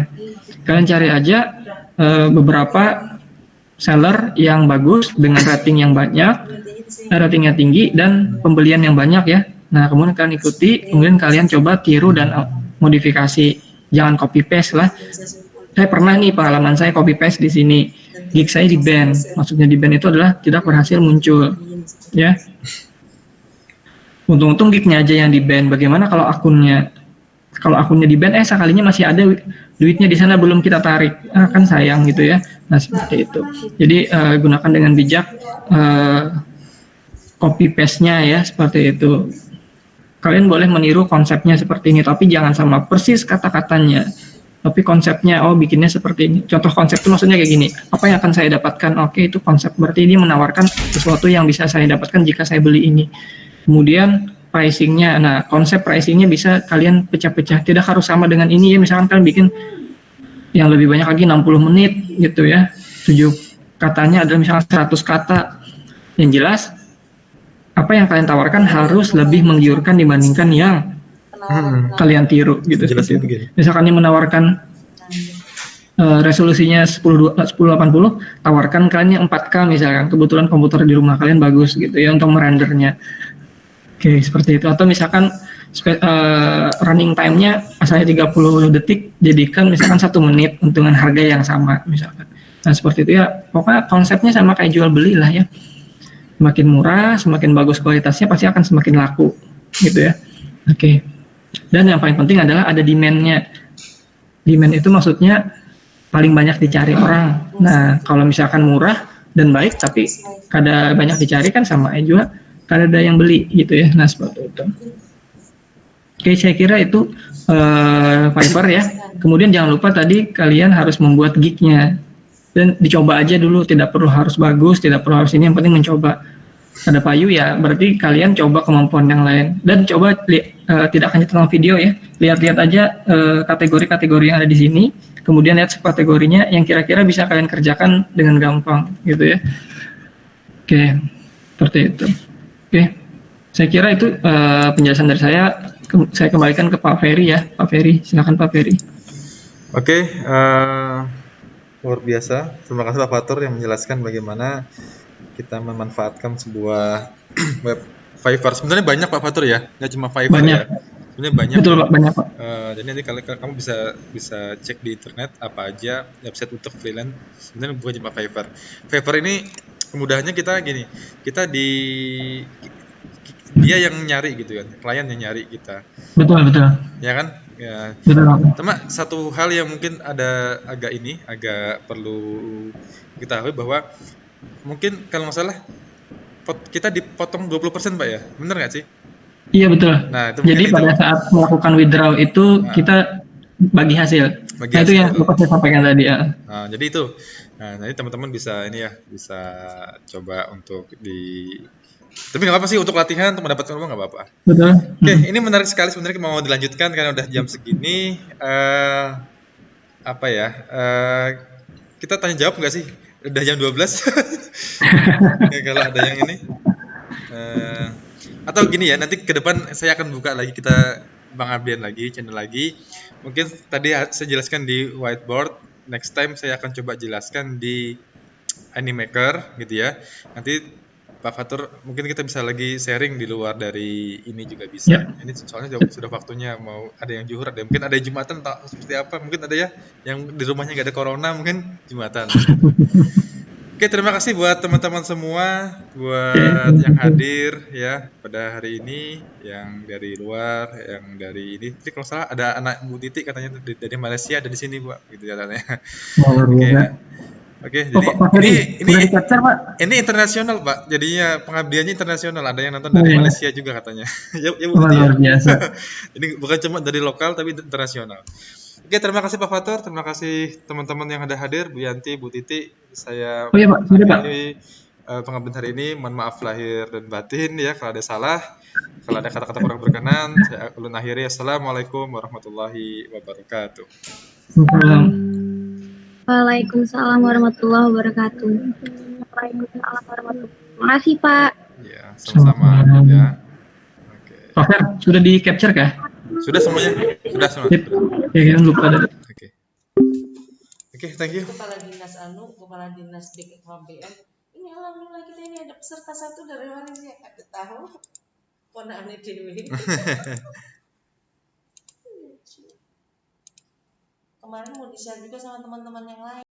Kalian cari aja beberapa seller yang bagus dengan rating yang banyak, ratingnya tinggi dan pembelian yang banyak ya. Nah, kemudian kalian ikuti, kemudian kalian coba tiru dan modifikasi. Jangan copy paste lah. Saya pernah nih pengalaman saya copy paste di sini. Gig saya di ban. Maksudnya di ban itu adalah tidak berhasil muncul. Ya. Untung-untung gignya aja yang di ban. Bagaimana kalau akunnya? Kalau akunnya di ban, sekalinya masih ada duitnya di sana belum kita tarik. Kan sayang gitu ya. Nah, seperti itu. Jadi gunakan dengan bijak copy paste-nya ya, seperti itu. Kalian boleh meniru konsepnya seperti ini, tapi jangan sama persis kata-katanya. Tapi konsepnya, bikinnya seperti ini. Contoh konsep itu maksudnya kayak gini. Apa yang akan saya dapatkan? Oke, itu konsep. Berarti ini menawarkan sesuatu yang bisa saya dapatkan jika saya beli ini. Kemudian pricing-nya. Nah, konsep pricing-nya bisa kalian pecah-pecah. Tidak harus sama dengan ini ya. Misalkan kalian bikin yang lebih banyak lagi 60 menit gitu ya. 7 katanya adalah misalnya 100 kata. Yang jelas, apa yang kalian tawarkan harus lebih menggiurkan dibandingkan yang kalian tiru gitu. Misalkan yang menawarkan resolusinya 1080, tawarkan kalian yang 4K misalkan. Kebetulan komputer di rumah kalian bagus gitu ya untuk merendernya. Oke, seperti itu. Atau misalkan running time-nya asalnya 30 detik, jadikan misalkan 1 menit dengan harga yang sama misalkan. Nah, seperti itu ya. Pokoknya konsepnya sama kayak jual beli lah ya. Semakin murah, semakin bagus kualitasnya, pasti akan semakin laku gitu ya. Oke. Dan yang paling penting adalah ada demand-nya. Demand itu maksudnya paling banyak dicari orang. Nah, kalau misalkan murah dan baik tapi kada banyak dicari kan sama aja juga kada ada yang beli gitu ya. Nah, seperti itu. Oke, saya kira itu Fiverr ya. Kemudian jangan lupa tadi kalian harus membuat gig-nya. Dan dicoba aja dulu, tidak perlu harus bagus, tidak perlu harus ini, yang penting mencoba. Ada payu ya, berarti kalian coba kemampuan yang lain. Dan coba tidak hanya tentang video ya, lihat-lihat aja kategori-kategori yang ada di sini, kemudian lihat kategorinya yang kira-kira bisa kalian kerjakan dengan gampang gitu ya. Oke, seperti itu. Oke, saya kira itu penjelasan dari saya. Saya kembalikan ke Pak Ferry ya. Pak Ferry, silakan Pak Ferry. Oke, luar biasa. Terima kasih Pak Fatur yang menjelaskan bagaimana kita memanfaatkan sebuah web Fiverr. Sebenarnya banyak Pak Fatur ya, nggak cuma Fiverr banyak. ya. Sebenarnya banyak. Betul Pak, banyak Pak. Jadi nanti kalau kamu bisa cek di internet apa aja website untuk freelance. Sebenarnya bukan cuma Fiverr. Fiverr ini kemudahannya kita gini, dia yang nyari gitu kan, klien yang nyari kita. Betul. Ya kan? Ya. Betul Pak. Cuma satu hal yang mungkin agak perlu kita tahu bahwa mungkin kalau nggak salah kita dipotong 20% Pak ya, bener nggak sih? Iya betul. Nah, jadi pada saat melakukan withdraw itu kita bagi hasil. Nah, itu yang lupa saya sampaikan tadi ya. Nah, jadi itu. Nah, nanti teman-teman bisa coba untuk Tapi nggak apa sih untuk latihan, untuk mendapatkan uang nggak apa-apa. Betul. Oke, ini menarik sekali sebenarnya mau dilanjutkan karena udah jam segini. Apa ya? Kita tanya jawab nggak sih? Udah jam 12. Ya, kalau ada yang ini. Atau gini ya, nanti ke depan saya akan buka lagi kita pengabdian lagi, channel lagi. Mungkin tadi saya jelaskan di whiteboard. Next time saya akan coba jelaskan di Animaker gitu ya. Nanti Pak Fatur mungkin kita bisa lagi sharing di luar dari ini juga bisa. Ya. Ini soalnya sudah waktunya mau ada yang Juhur, ada mungkin ada yang Jumatan tak seperti apa. Mungkin ada ya yang di rumahnya nggak ada corona mungkin Jumatan. Oke, terima kasih buat teman-teman semua, buat yang hadir ya pada hari ini, yang dari luar, yang dari ini. Jadi kalau salah ada anak Bu Titi katanya dari Malaysia, ada di sini, Bu, gitu ya katanya. Luar Oke, biasa. oke. Oh, Jadi Pak Ferry, ini udah di-capture, Pak? ini internasional, Pak. Jadinya pengabdiannya internasional. Ada yang nonton dari Oh, iya. Malaysia juga katanya. Ya Bu Titi ya. Luar biasa. Ini bukan cuma dari lokal tapi internasional. Oke, terima kasih Pak Fatur, terima kasih teman-teman yang ada hadir, Bu Yanti, Bu Titi. Saya Oh iya, Pak. Sudah, Pak. akhiri pengabdian hari ini. Mohon maaf lahir dan batin ya kalau ada salah. Kalau ada kata-kata kurang berkenan, saya ulun akhiri. Assalamualaikum warahmatullahi wabarakatuh. Salam. Waalaikumsalam warahmatullahi wabarakatuh. Waalaikumsalam warahmatullahi wabarakatuh. Terima kasih, Pak. Ya, sama-sama ya. Oke. Pak Fer, sudah di-capture kah? Sudah semuanya? Sudah semua. Sip. Ya, kan lupa tadi. Oke. Oke, thank you. Kepala Dinas Kepala Dinas BKKBN. Ini alhamdulillah kita ini ada peserta satu dari Malaysia. Ada tahu? Ponaan Dewi. Kemarin mau di-share juga sama teman-teman yang lain.